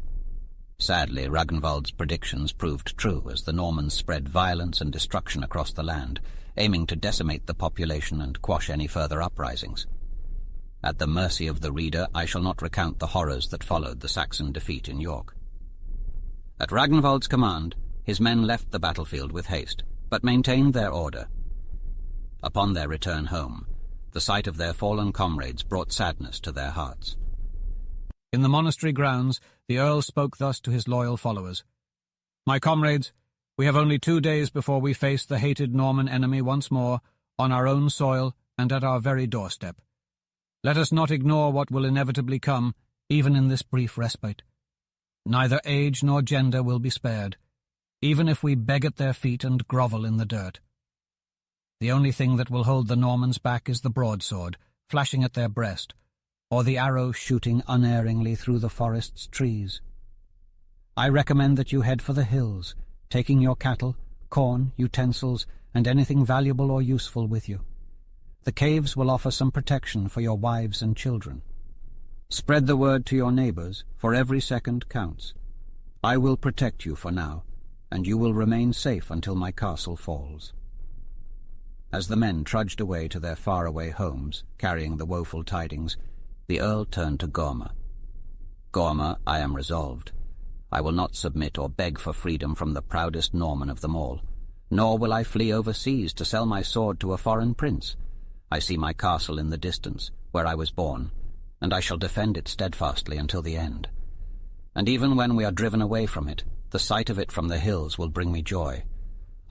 Sadly, Ragnvald's predictions proved true as the Normans spread violence and destruction across the land, aiming to decimate the population and quash any further uprisings. At the mercy of the reader, I shall not recount the horrors that followed the Saxon defeat in York. At Ragnvald's command, his men left the battlefield with haste, but maintained their order. Upon their return home, the sight of their fallen comrades brought sadness to their hearts. In the monastery grounds, the Earl spoke thus to his loyal followers. "My comrades, we have only 2 days before we face the hated Norman enemy once more, on our own soil and at our very doorstep. Let us not ignore what will inevitably come, even in this brief respite. Neither age nor gender will be spared, even if we beg at their feet and grovel in the dirt. The only thing that will hold the Normans back is the broadsword, flashing at their breast, or the arrow shooting unerringly through the forest's trees. I recommend that you head for the hills, taking your cattle, corn, utensils, and anything valuable or useful with you. The caves will offer some protection for your wives and children. Spread the word to your neighbors, for every second counts. I will protect you for now, and you will remain safe until my castle falls." As the men trudged away to their faraway homes, carrying the woeful tidings, the Earl turned to Gormr. "Gormr, I am resolved. I will not submit or beg for freedom from the proudest Norman of them all, nor will I flee overseas to sell my sword to a foreign prince. I see my castle in the distance, where I was born, and I shall defend it steadfastly until the end. And even when we are driven away from it, the sight of it from the hills will bring me joy.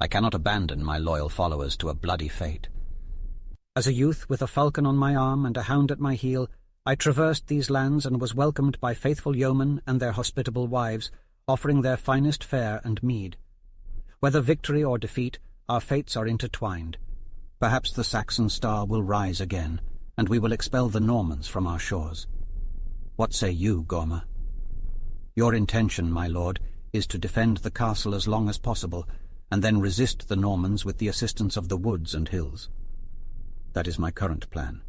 I cannot abandon my loyal followers to a bloody fate." As a youth with a falcon on my arm and a hound at my heel, I traversed these lands and was welcomed by faithful yeomen and their hospitable wives, offering their finest fare and mead. Whether victory or defeat, our fates are intertwined. Perhaps the Saxon star will rise again, and we will expel the Normans from our shores. What say you, Gormr? Your intention, my lord, is to defend the castle as long as possible, and then resist the Normans with the assistance of the woods and hills. That is my current plan,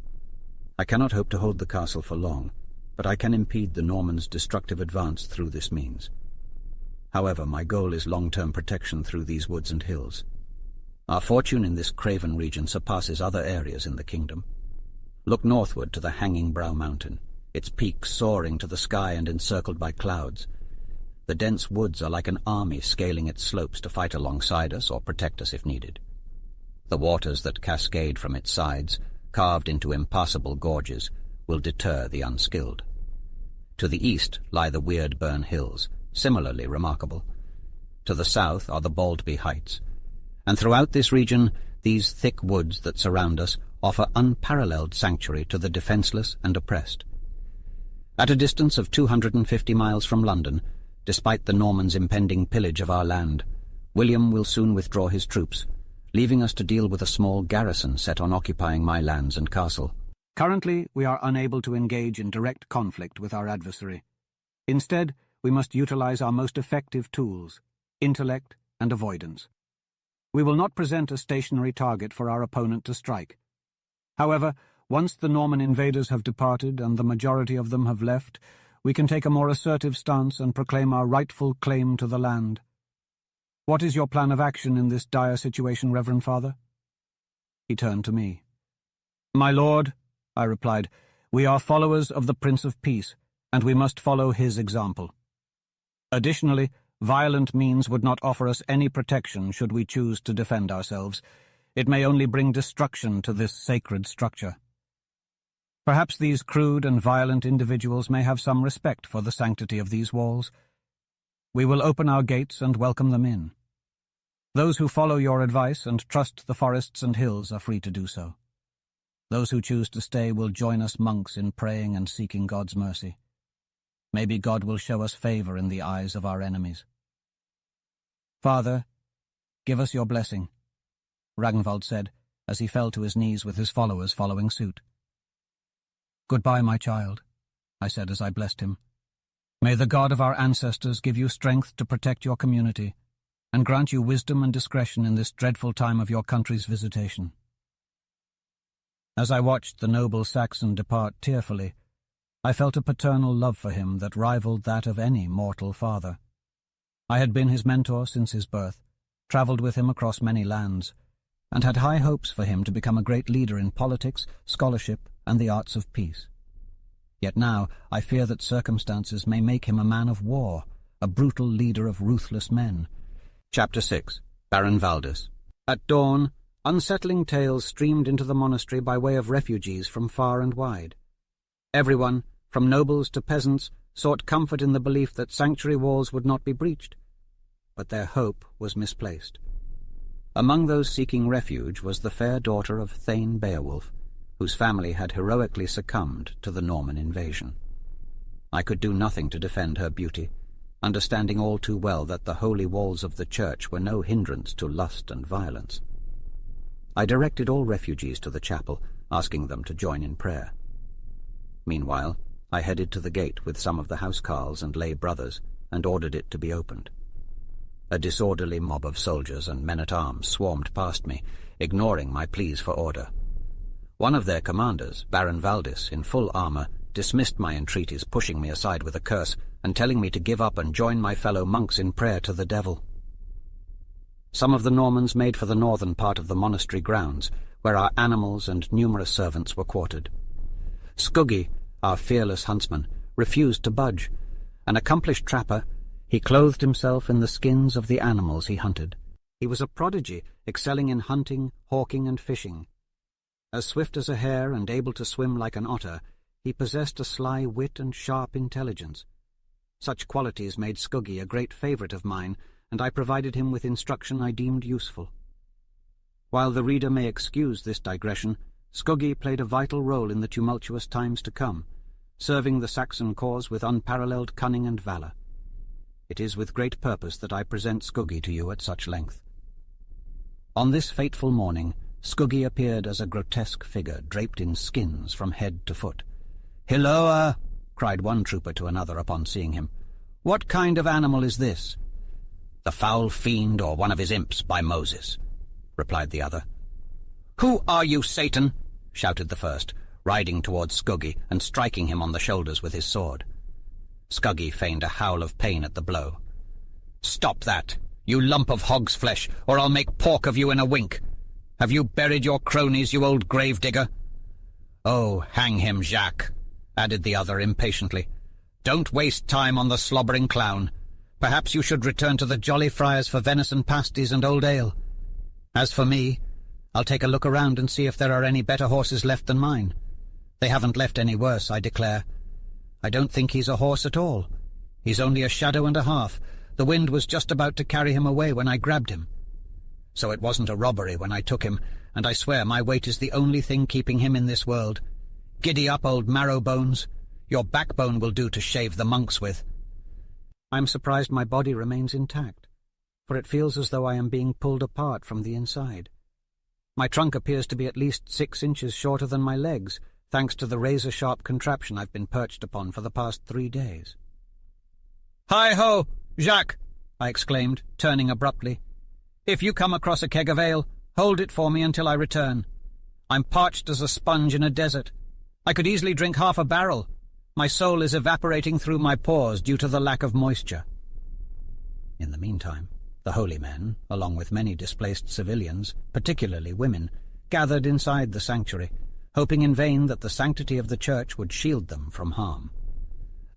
I cannot hope to hold the castle for long, but I can impede the Normans' destructive advance through this means. However, my goal is long-term protection through these woods and hills. Our fortune in this craven region surpasses other areas in the kingdom. Look northward to the Hanging Brow Mountain, its peak soaring to the sky and encircled by clouds. The dense woods are like an army scaling its slopes to fight alongside us or protect us if needed. The waters that cascade from its sides, carved into impassable gorges, will deter the unskilled. To the east lie the Weird Burn Hills, similarly remarkable. To the south are the Baldby Heights, and throughout this region these thick woods that surround us offer unparalleled sanctuary to the defenseless and oppressed. At a distance of 250 miles from London, despite the Normans' impending pillage of our land, William will soon withdraw his troops, leaving us to deal with a small garrison set on occupying my lands and castle. Currently, we are unable to engage in direct conflict with our adversary. Instead, we must utilize our most effective tools, intellect and avoidance. We will not present a stationary target for our opponent to strike. However, once the Norman invaders have departed and the majority of them have left, we can take a more assertive stance and proclaim our rightful claim to the land. What is your plan of action in this dire situation, Reverend Father? He turned to me. My lord, I replied, we are followers of the Prince of Peace, and we must follow his example. Additionally, violent means would not offer us any protection should we choose to defend ourselves. It may only bring destruction to this sacred structure. Perhaps these crude and violent individuals may have some respect for the sanctity of these walls. We will open our gates and welcome them in. Those who follow your advice and trust the forests and hills are free to do so. Those who choose to stay will join us monks in praying and seeking God's mercy. Maybe God will show us favor in the eyes of our enemies. Father, give us your blessing, Ragnvald said, as he fell to his knees with his followers following suit. Goodbye, my child, I said as I blessed him. May the God of our ancestors give you strength to protect your community, and grant you wisdom and discretion in this dreadful time of your country's visitation. As I watched the noble Saxon depart tearfully, I felt a paternal love for him that rivaled that of any mortal father. I had been his mentor since his birth, travelled with him across many lands, and had high hopes for him to become a great leader in politics, scholarship, and the arts of peace. Yet now I fear that circumstances may make him a man of war, a brutal leader of ruthless men. Chapter 6. Baron Valdis. At dawn, unsettling tales streamed into the monastery by way of refugees from far and wide. Everyone, from nobles to peasants, sought comfort in the belief that sanctuary walls would not be breached. But their hope was misplaced. Among those seeking refuge was the fair daughter of Thane Beowulf, whose family had heroically succumbed to the Norman invasion. I could do nothing to defend her beauty, understanding all too well that the holy walls of the church were no hindrance to lust and violence. I directed all refugees to the chapel, asking them to join in prayer. Meanwhile, I headed to the gate with some of the housecarls and lay brothers, and ordered it to be opened. A disorderly mob of soldiers and men-at-arms swarmed past me, ignoring my pleas for order. One of their commanders, Baron Valdis, in full armour, dismissed my entreaties, pushing me aside with a curse, and telling me to give up and join my fellow monks in prayer to the devil. Some of the Normans made for the northern part of the monastery grounds, where our animals and numerous servants were quartered. Skuggi, our fearless huntsman, refused to budge. An accomplished trapper, he clothed himself in the skins of the animals he hunted. He was a prodigy, excelling in hunting, hawking, and fishing. As swift as a hare and able to swim like an otter, he possessed a sly wit and sharp intelligence. Such qualities made Skuggi a great favourite of mine, and I provided him with instruction I deemed useful. While the reader may excuse this digression, Skuggi played a vital role in the tumultuous times to come, serving the Saxon cause with unparalleled cunning and valour. It is with great purpose that I present Skuggi to you at such length. On this fateful morning, Skuggi appeared as a grotesque figure draped in skins from head to foot. "Hilloa!" cried one trooper to another upon seeing him. "What kind of animal is this?" "The foul fiend or one of his imps, by Moses," replied the other. "Who are you, Satan?" shouted the first. riding towards Skuggi and striking him on the shoulders with his sword. Skuggi feigned a howl of pain at the blow. "Stop that, you lump of hog's flesh, or I'll make pork of you in a wink. Have you buried your cronies, you old grave-digger?" "Oh, hang him, Jacques," added the other impatiently. "Don't waste time on the slobbering clown. Perhaps you should return to the Jolly Friars for venison pasties and old ale. As for me, I'll take a look around and see if there are any better horses left than mine. They haven't left any worse, I declare. I don't think he's a horse at all. He's only a shadow and a half. The wind was just about to carry him away when I grabbed him. So it wasn't a robbery when I took him, and I swear my weight is the only thing keeping him in this world. Giddy up, old marrow bones. Your backbone will do to shave the monks with." I'm surprised my body remains intact, for it feels as though I am being pulled apart from the inside. My trunk appears to be at least 6 inches shorter than my legs, thanks to the razor-sharp contraption I've been perched upon for the past 3 days. "Hi-ho, Jacques!" I exclaimed, turning abruptly. "If you come across a keg of ale, hold it for me until I return. I'm parched as a sponge in a desert. I could easily drink half a barrel. My soul is evaporating through my pores due to the lack of moisture." In the meantime, the holy men, along with many displaced civilians, particularly women, gathered inside the sanctuary, hoping in vain that the sanctity of the church would shield them from harm.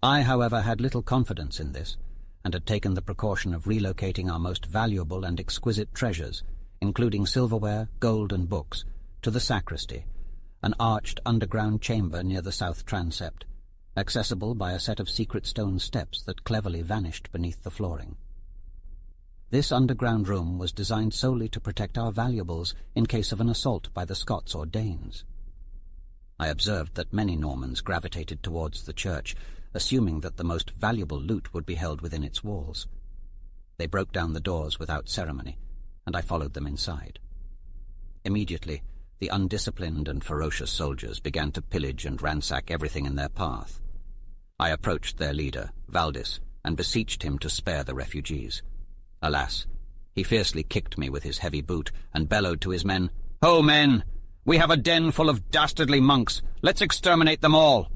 I, however, had little confidence in this, and had taken the precaution of relocating our most valuable and exquisite treasures, including silverware, gold, and books, to the sacristy, an arched underground chamber near the south transept, accessible by a set of secret stone steps that cleverly vanished beneath the flooring. This underground room was designed solely to protect our valuables in case of an assault by the Scots or Danes. I observed that many Normans gravitated towards the church, assuming that the most valuable loot would be held within its walls. They broke down the doors without ceremony, and I followed them inside. Immediately, the undisciplined and ferocious soldiers began to pillage and ransack everything in their path. I approached their leader, Valdis, and beseeched him to spare the refugees. Alas, he fiercely kicked me with his heavy boot and bellowed to his men, "Ho, men! We have a den full of dastardly monks. Let's exterminate them all!"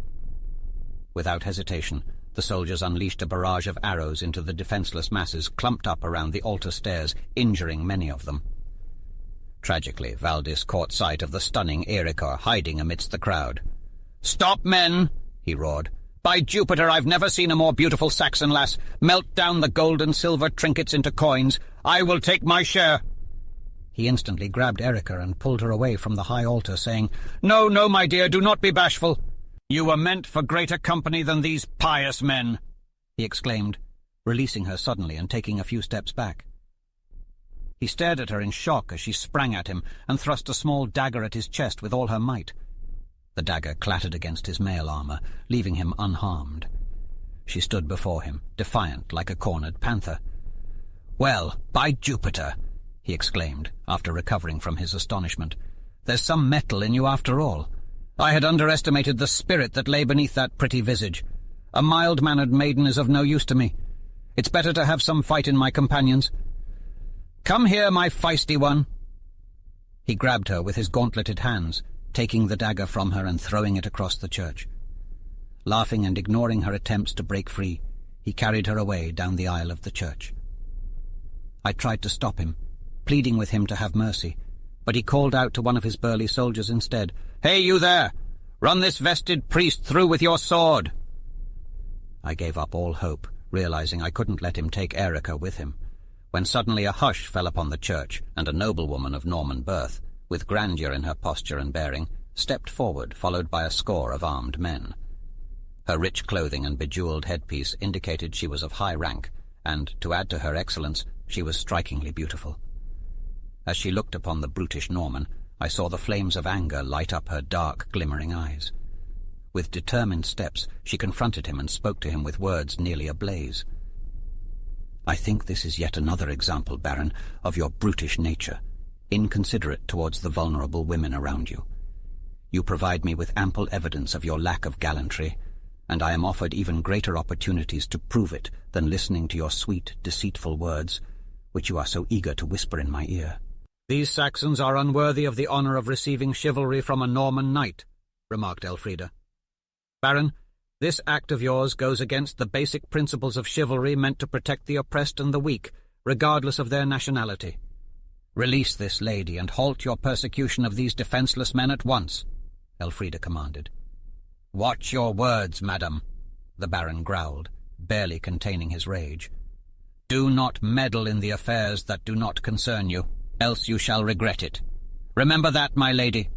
Without hesitation, the soldiers unleashed a barrage of arrows into the defenseless masses clumped up around the altar stairs, injuring many of them. Tragically, Valdis caught sight of the stunning Erika hiding amidst the crowd. "Stop, men!" he roared. "By Jupiter, I've never seen a more beautiful Saxon lass. Melt down the gold and silver trinkets into coins. I will take my share." He instantly grabbed Erika and pulled her away from the high altar, saying, "No, no, my dear, do not be bashful. You were meant for greater company than these pious men," he exclaimed, releasing her suddenly and taking a few steps back. He stared at her in shock as she sprang at him and thrust a small dagger at his chest with all her might. The dagger clattered against his mail armor, leaving him unharmed. She stood before him, defiant like a cornered panther. "Well, by Jupiter!" he exclaimed, after recovering from his astonishment. "There's some metal in you after all. I had underestimated the spirit that lay beneath that pretty visage. A mild-mannered maiden is of no use to me. It's better to have some fight in my companions. Come here, my feisty one." He grabbed her with his gauntleted hands, taking the dagger from her and throwing it across the church. Laughing and ignoring her attempts to break free, he carried her away down the aisle of the church. I tried to stop him, pleading with him to have mercy, but he called out to one of his burly soldiers instead, "Hey, you there! Run this vested priest through with your sword!" I gave up all hope, realizing I couldn't let him take Erika with him, when suddenly a hush fell upon the church, and a noblewoman of Norman birth, with grandeur in her posture and bearing, stepped forward, followed by a score of armed men. Her rich clothing and bejeweled headpiece indicated she was of high rank, and, to add to her excellence, she was strikingly beautiful. As she looked upon the brutish Norman, I saw the flames of anger light up her dark, glimmering eyes. With determined steps, she confronted him and spoke to him with words nearly ablaze. "I think this is yet another example, Baron, of your brutish nature, inconsiderate towards the vulnerable women around you. You provide me with ample evidence of your lack of gallantry, and I am offered even greater opportunities to prove it than listening to your sweet, deceitful words, which you are so eager to whisper in my ear." "These Saxons are unworthy of the honor of receiving chivalry from a Norman knight," remarked Elfrida. "Baron, this act of yours goes against the basic principles of chivalry meant to protect the oppressed and the weak, regardless of their nationality. Release this lady and halt your persecution of these defenseless men at once," Elfrida commanded. "Watch your words, madam," the Baron growled, barely containing his rage. "Do not meddle in the affairs that do not concern you, else you shall regret it. Remember that, my lady.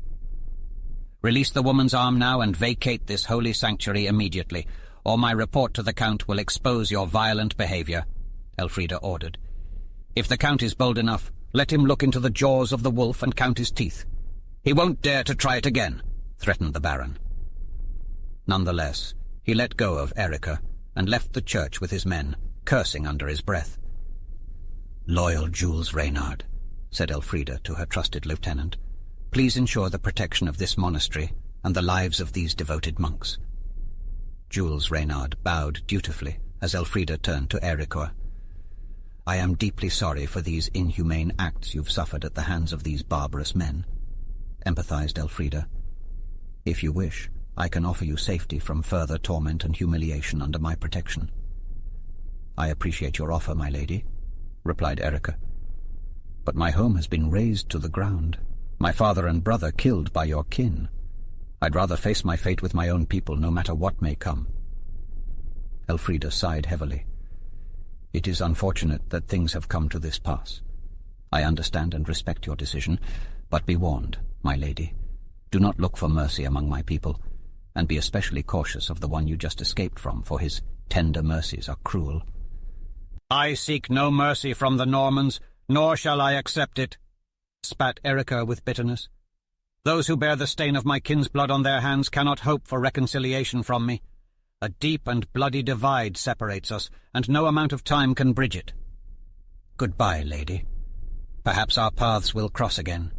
Release the woman's arm now and vacate this holy sanctuary immediately, or my report to the Count will expose your violent behavior," Elfrida ordered. "If the Count is bold enough, let him look into the jaws of the wolf and count his teeth. He won't dare to try it again," threatened the Baron. Nonetheless, he let go of Erica and left the church with his men, cursing under his breath. "Loyal Jules Reynard," said Elfrida to her trusted lieutenant, "please ensure the protection of this monastery and the lives of these devoted monks." Jules Reynard bowed dutifully as Elfrida turned to Erica. "I am deeply sorry for these inhumane acts you've suffered at the hands of these barbarous men," empathized Elfrida. "If you wish, I can offer you safety from further torment and humiliation under my protection." "I appreciate your offer, my lady," replied Erica. "But my home has been razed to the ground, my father and brother killed by your kin. I'd rather face my fate with my own people, no matter what may come." Elfrida sighed heavily. "It is unfortunate that things have come to this pass. I understand and respect your decision, but be warned, my lady. Do not look for mercy among my people, and be especially cautious of the one you just escaped from, for his tender mercies are cruel." "I seek no mercy from the Normans, nor shall I accept it," spat Erica with bitterness. "Those who bear the stain of my kin's blood on their hands cannot hope for reconciliation from me. A deep and bloody divide separates us, and no amount of time can bridge it. Goodbye, lady. Perhaps our paths will cross again,"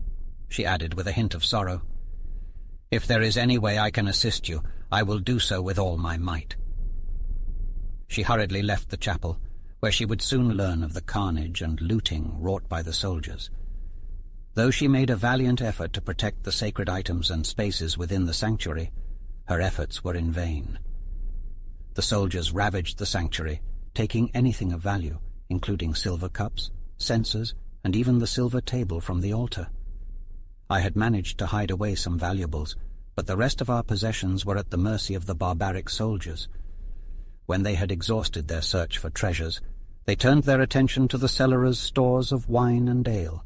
she added with a hint of sorrow. "If there is any way I can assist you, I will do so with all my might." She hurriedly left the chapel, where she would soon learn of the carnage and looting wrought by the soldiers. Though she made a valiant effort to protect the sacred items and spaces within the sanctuary, her efforts were in vain. The soldiers ravaged the sanctuary, taking anything of value, including silver cups, censers, and even the silver table from the altar. I had managed to hide away some valuables, but the rest of our possessions were at the mercy of the barbaric soldiers. When they had exhausted their search for treasures, they turned their attention to the cellarers' stores of wine and ale.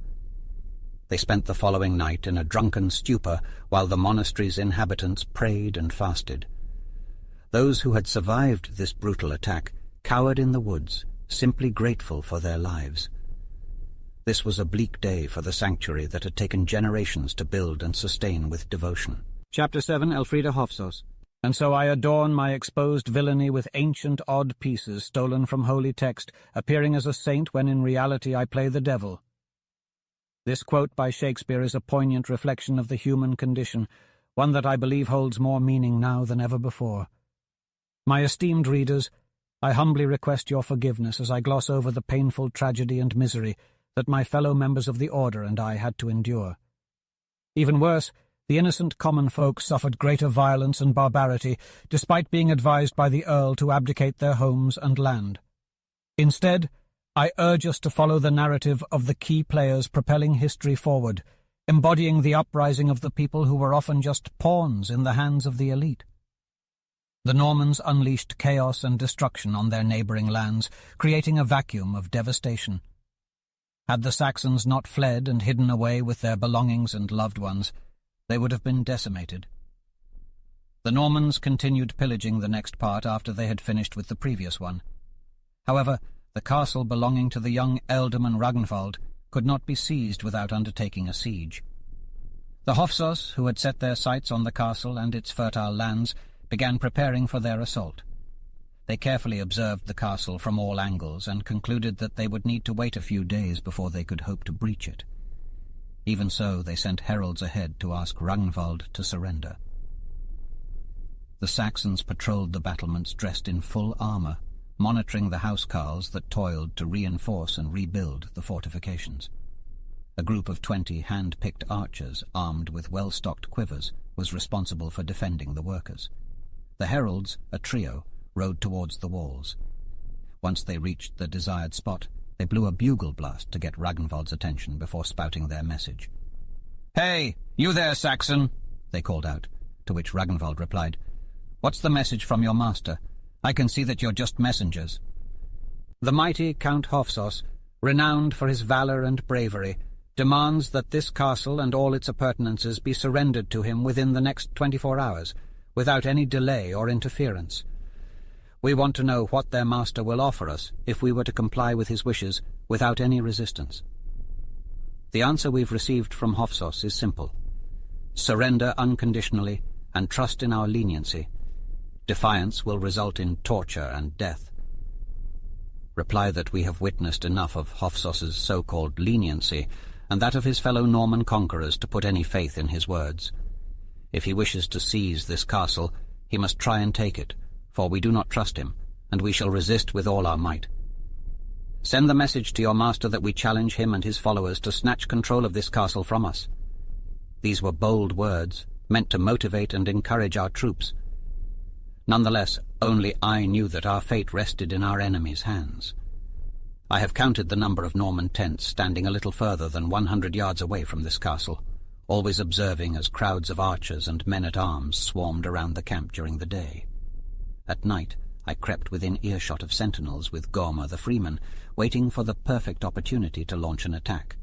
They spent the following night in a drunken stupor while the monastery's inhabitants prayed and fasted. Those who had survived this brutal attack cowered in the woods, simply grateful for their lives. This was a bleak day for the sanctuary that had taken generations to build and sustain with devotion. Chapter 7, Elfrida Hofsos. And so I adorn my exposed villainy with ancient odd pieces stolen from holy text, appearing as a saint when in reality I play the devil. This quote by Shakespeare is a poignant reflection of the human condition, one that I believe holds more meaning now than ever before. My esteemed readers, I humbly request your forgiveness as I gloss over the painful tragedy and misery that my fellow members of the Order and I had to endure. Even worse, the innocent common folk suffered greater violence and barbarity, despite being advised by the Earl to abdicate their homes and land. Instead, I urge us to follow the narrative of the key players propelling history forward, embodying the uprising of the people who were often just pawns in the hands of the elite. The Normans unleashed chaos and destruction on their neighboring lands, creating a vacuum of devastation. Had the Saxons not fled and hidden away with their belongings and loved ones, they would have been decimated. The Normans continued pillaging the next part after they had finished with the previous one. However, the castle belonging to the young ealdorman Ragnvald could not be seized without undertaking a siege. The Hofsos, who had set their sights on the castle and its fertile lands, began preparing for their assault. They carefully observed the castle from all angles and concluded that they would need to wait a few days before they could hope to breach it. Even so, they sent heralds ahead to ask Ragnvald to surrender. The Saxons patrolled the battlements dressed in full armor, monitoring the housecarls that toiled to reinforce and rebuild the fortifications. A group of 20 hand-picked archers armed with well-stocked quivers was responsible for defending the workers. The heralds, a trio, rode towards the walls. Once they reached the desired spot, they blew a bugle blast to get Ragnvald's attention before spouting their message. "Hey, you there, Saxon!" they called out, to which Ragnvald replied, "What's the message from your master? I can see that you're just messengers." The mighty Count Hofsos, renowned for his valor and bravery, demands that this castle and all its appurtenances be surrendered to him within the next 24 hours, without any delay or interference. We want to know what their master will offer us if we were to comply with his wishes without any resistance. The answer we've received from Hofsos is simple. Surrender unconditionally and trust in our leniency. Defiance will result in torture and death. Reply that we have witnessed enough of Hofsos's so-called leniency and that of his fellow Norman conquerors to put any faith in his words. If he wishes to seize this castle, he must try and take it, for we do not trust him, and we shall resist with all our might. Send the message to your master that we challenge him and his followers to snatch control of this castle from us." These were bold words, meant to motivate and encourage our troops. Nonetheless, only I knew that our fate rested in our enemies' hands. I have counted the number of Norman tents standing a little further than 100 yards away from this castle, always observing as crowds of archers and men-at-arms swarmed around the camp during the day. At night, I crept within earshot of sentinels with Gorma the freeman, waiting for the perfect opportunity to launch an attack.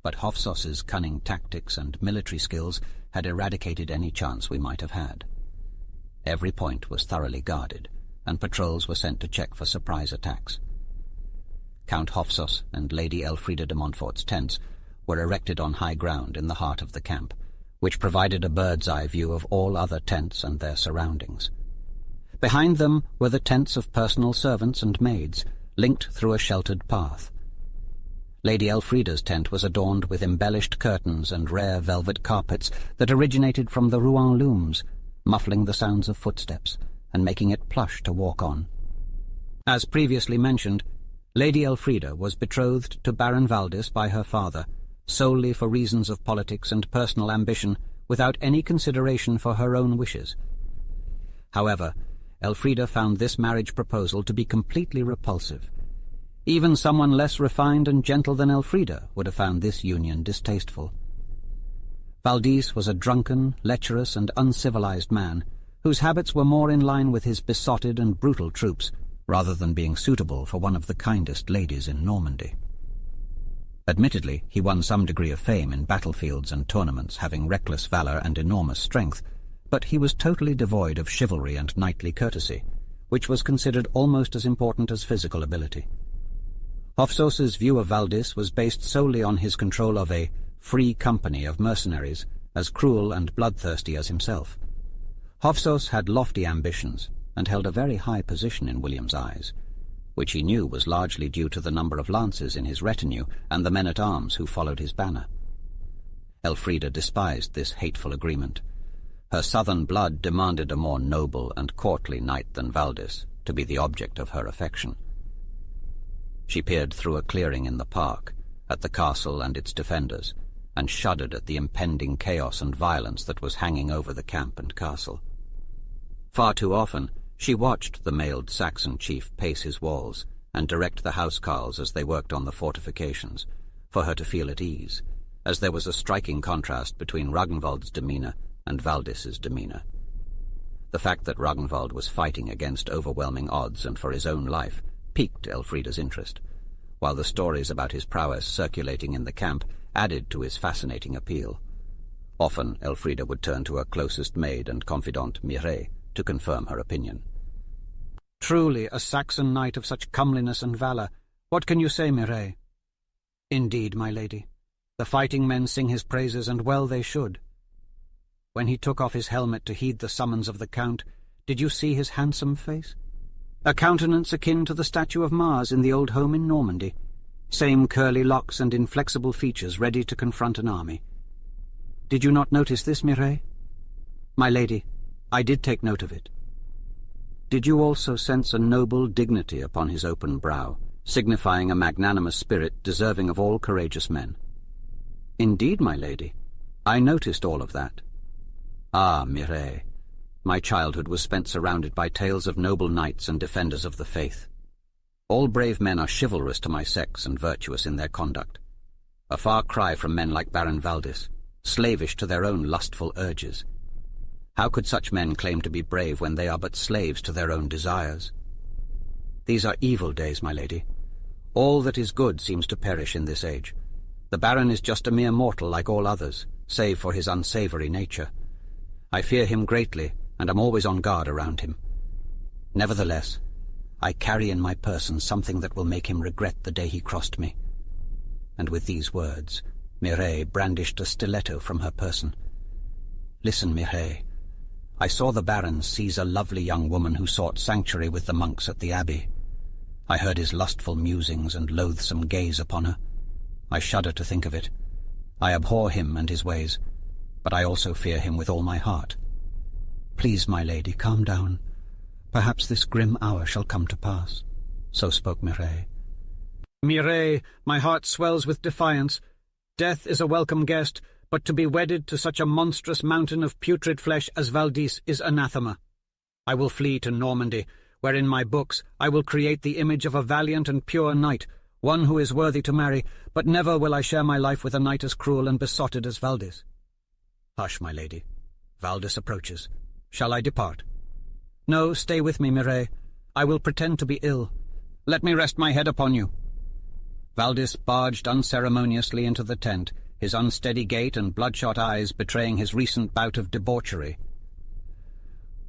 But Hofsos's cunning tactics and military skills had eradicated any chance we might have had. Every point was thoroughly guarded, and patrols were sent to check for surprise attacks. Count Hofsos and Lady Elfrida de Montfort's tents were erected on high ground in the heart of the camp, which provided a bird's-eye view of all other tents and their surroundings. Behind them were the tents of personal servants and maids, linked through a sheltered path. Lady Elfrida's tent was adorned with embellished curtains and rare velvet carpets that originated from the Rouen looms, muffling the sounds of footsteps and making it plush to walk on. As previously mentioned, Lady Elfrida was betrothed to Baron Valdis by her father, solely for reasons of politics and personal ambition, without any consideration for her own wishes. However, Elfrida found this marriage proposal to be completely repulsive. Even someone less refined and gentle than Elfrida would have found this union distasteful. Valdis was a drunken, lecherous, and uncivilized man, whose habits were more in line with his besotted and brutal troops, rather than being suitable for one of the kindest ladies in Normandy. Admittedly, he won some degree of fame in battlefields and tournaments, having reckless valor and enormous strength, but he was totally devoid of chivalry and knightly courtesy, which was considered almost as important as physical ability. Hofsos's view of Valdis was based solely on his control of a free company of mercenaries, as cruel and bloodthirsty as himself. Hofsos had lofty ambitions and held a very high position in William's eyes, which he knew was largely due to the number of lances in his retinue and the men-at-arms who followed his banner. Elfrida despised this hateful agreement. Her southern blood demanded a more noble and courtly knight than Valdis to be the object of her affection. She peered through a clearing in the park, at the castle and its defenders, and shuddered at the impending chaos and violence that was hanging over the camp and castle. Far too often, she watched the mailed Saxon chief pace his walls and direct the housecarls as they worked on the fortifications, for her to feel at ease, as there was a striking contrast between Ragnvald's demeanor and Valdis's demeanor. The fact that Ragnvald was fighting against overwhelming odds and for his own life piqued Elfrida's interest, while the stories about his prowess circulating in the camp added to his fascinating appeal. Often Elfrida would turn to her closest maid and confidant Mireille to confirm her opinion. "Truly a Saxon knight of such comeliness and valor. What can you say, Mireille?" "Indeed, my lady, the fighting men sing his praises, and well they should. When he took off his helmet to heed the summons of the Count, did you see his handsome face? A countenance akin to the statue of Mars in the old home in Normandy. Same curly locks and inflexible features ready to confront an army. Did you not notice this, Mireille?" "My lady, I did take note of it." "Did you also sense a noble dignity upon his open brow, signifying a magnanimous spirit deserving of all courageous men?" "Indeed, my lady. I noticed all of that." "Ah, Mireille, my childhood was spent surrounded by tales of noble knights and defenders of the faith. All brave men are chivalrous to my sex and virtuous in their conduct. A far cry from men like Baron Valdis, slavish to their own lustful urges. How could such men claim to be brave when they are but slaves to their own desires? These are evil days, my lady. All that is good seems to perish in this age. The Baron is just a mere mortal like all others, save for his unsavory nature. I fear him greatly, and am always on guard around him. Nevertheless, I carry in my person something that will make him regret the day he crossed me." And with these words, Mireille brandished a stiletto from her person. "Listen, Mireille. I saw the Baron seize a lovely young woman who sought sanctuary with the monks at the abbey. I heard his lustful musings and loathsome gaze upon her. I shudder to think of it. I abhor him and his ways, but I also fear him with all my heart. Please, my lady, calm down. Perhaps this grim hour shall come to pass." So spoke Mireille. Mireille, my heart swells with defiance. Death is a welcome guest, but to be wedded to such a monstrous mountain of putrid flesh as Valdis is anathema. I will flee to Normandy, where in my books I will create the image of a valiant and pure knight, one who is worthy to marry, but never will I share my life with a knight as cruel and besotted as Valdis. Hush, my lady. Valdis approaches. Shall I depart? No, stay with me, Mireille. I will pretend to be ill. Let me rest my head upon you. Valdis barged unceremoniously into the tent, his unsteady gait and bloodshot eyes betraying his recent bout of debauchery.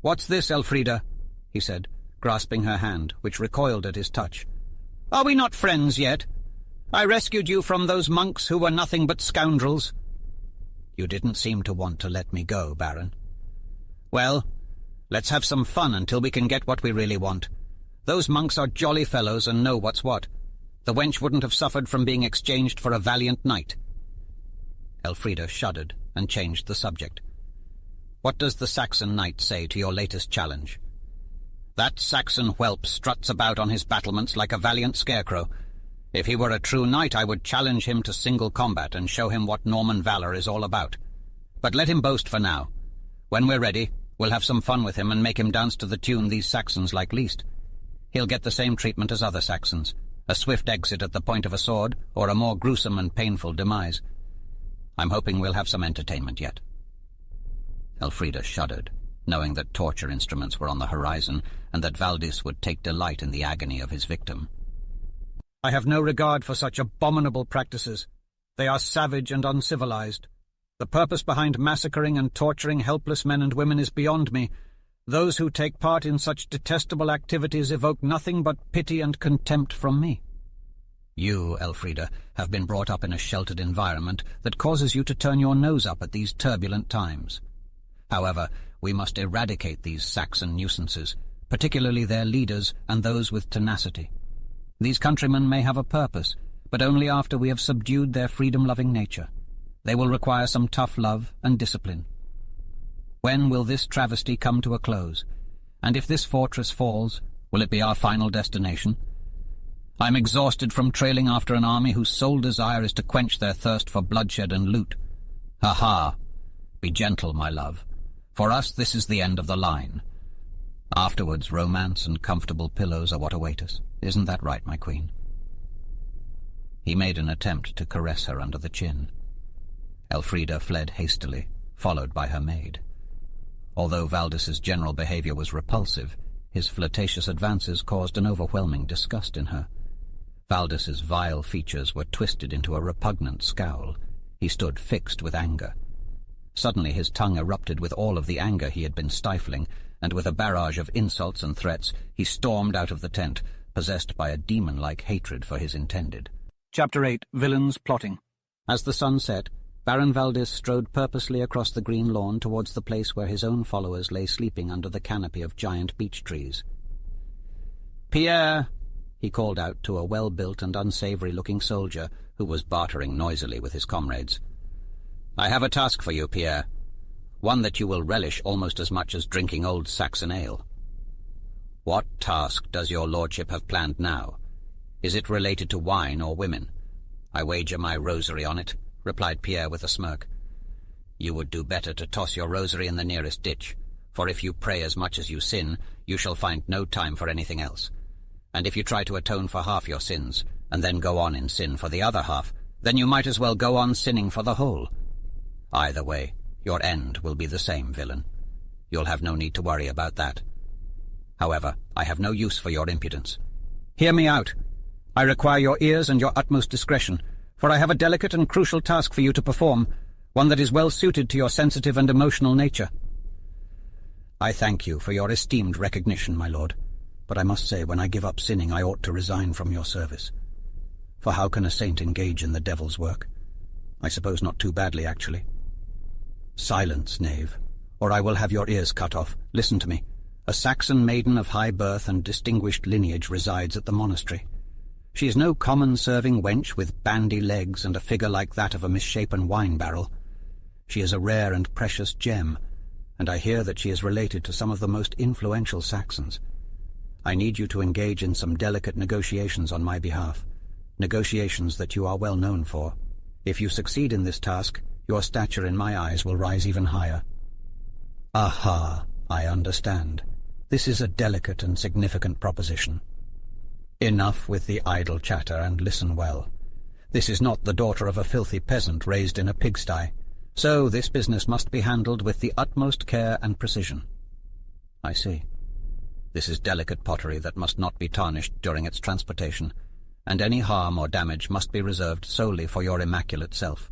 "What's this, Elfrida?" he said, grasping her hand, which recoiled at his touch. "Are we not friends yet? I rescued you from those monks who were nothing but scoundrels." "You didn't seem to want to let me go, Baron." "Well, let's have some fun until we can get what we really want. Those monks are jolly fellows and know what's what. The wench wouldn't have suffered from being exchanged for a valiant knight." Elfrida shuddered and changed the subject. "What does the Saxon knight say to your latest challenge?" "That Saxon whelp struts about on his battlements like a valiant scarecrow. If he were a true knight, I would challenge him to single combat and show him what Norman valor is all about. But let him boast for now. When we're ready, we'll have some fun with him and make him dance to the tune these Saxons like least. He'll get the same treatment as other Saxons, a swift exit at the point of a sword, or a more gruesome and painful demise. I'm hoping we'll have some entertainment yet." Elfrida shuddered, knowing that torture instruments were on the horizon and that Valdis would take delight in the agony of his victim. "I have no regard for such abominable practices. They are savage and uncivilized. The purpose behind massacring and torturing helpless men and women is beyond me. Those who take part in such detestable activities evoke nothing but pity and contempt from me." "You, Elfrida, have been brought up in a sheltered environment that causes you to turn your nose up at these turbulent times. However, we must eradicate these Saxon nuisances, particularly their leaders and those with tenacity. These countrymen may have a purpose, but only after we have subdued their freedom-loving nature. They will require some tough love and discipline. When will this travesty come to a close? And if this fortress falls, will it be our final destination? I'm exhausted from trailing after an army whose sole desire is to quench their thirst for bloodshed and loot. Ha-ha! Be gentle, my love. For us, this is the end of the line. Afterwards, romance and comfortable pillows are what await us. Isn't that right, my queen?" He made an attempt to caress her under the chin. Elfrida fled hastily, followed by her maid. Although Valdis's general behavior was repulsive, his flirtatious advances caused an overwhelming disgust in her. Valdis's vile features were twisted into a repugnant scowl. He stood fixed with anger. Suddenly his tongue erupted with all of the anger he had been stifling, and with a barrage of insults and threats, he stormed out of the tent, possessed by a demon-like hatred for his intended. Chapter 8. Villains Plotting. As the sun set, Baron Valdis strode purposely across the green lawn towards the place where his own followers lay sleeping under the canopy of giant beech trees. "Pierre!" he called out to a well-built and unsavory-looking soldier who was bartering noisily with his comrades. "I have a task for you, Pierre. One that you will relish almost as much as drinking old Saxon ale." "What task does your lordship have planned now? Is it related to wine or women? I wager my rosary on it. replied Pierre with a smirk. "You would do better to toss your rosary in the nearest ditch, for if you pray as much as you sin, you shall find no time for anything else. And if you try to atone for half your sins, and then go on in sin for the other half, then you might as well go on sinning for the whole. Either way, your end will be the same, villain. You'll have no need to worry about that. However, I have no use for your impudence. Hear me out. I require your ears and your utmost discretion, for I have a delicate and crucial task for you to perform, one that is well suited to your sensitive and emotional nature." "I thank you for your esteemed recognition, my lord, but I must say when I give up sinning I ought to resign from your service. For how can a saint engage in the devil's work? I suppose not too badly, actually." "Silence, knave, or I will have your ears cut off. Listen to me. A Saxon maiden of high birth and distinguished lineage resides at the monastery. She is no common serving wench with bandy legs and a figure like that of a misshapen wine barrel. She is a rare and precious gem, and I hear that she is related to some of the most influential Saxons. I need you to engage in some delicate negotiations on my behalf, negotiations that you are well known for. If you succeed in this task, your stature in my eyes will rise even higher." "Aha, I understand. This is a delicate and significant proposition. Enough with the idle chatter, and listen well. This is not the daughter of a filthy peasant raised in a pigsty, so this business must be handled with the utmost care and precision." "I see. This is delicate pottery that must not be tarnished during its transportation, and any harm or damage must be reserved solely for your immaculate self.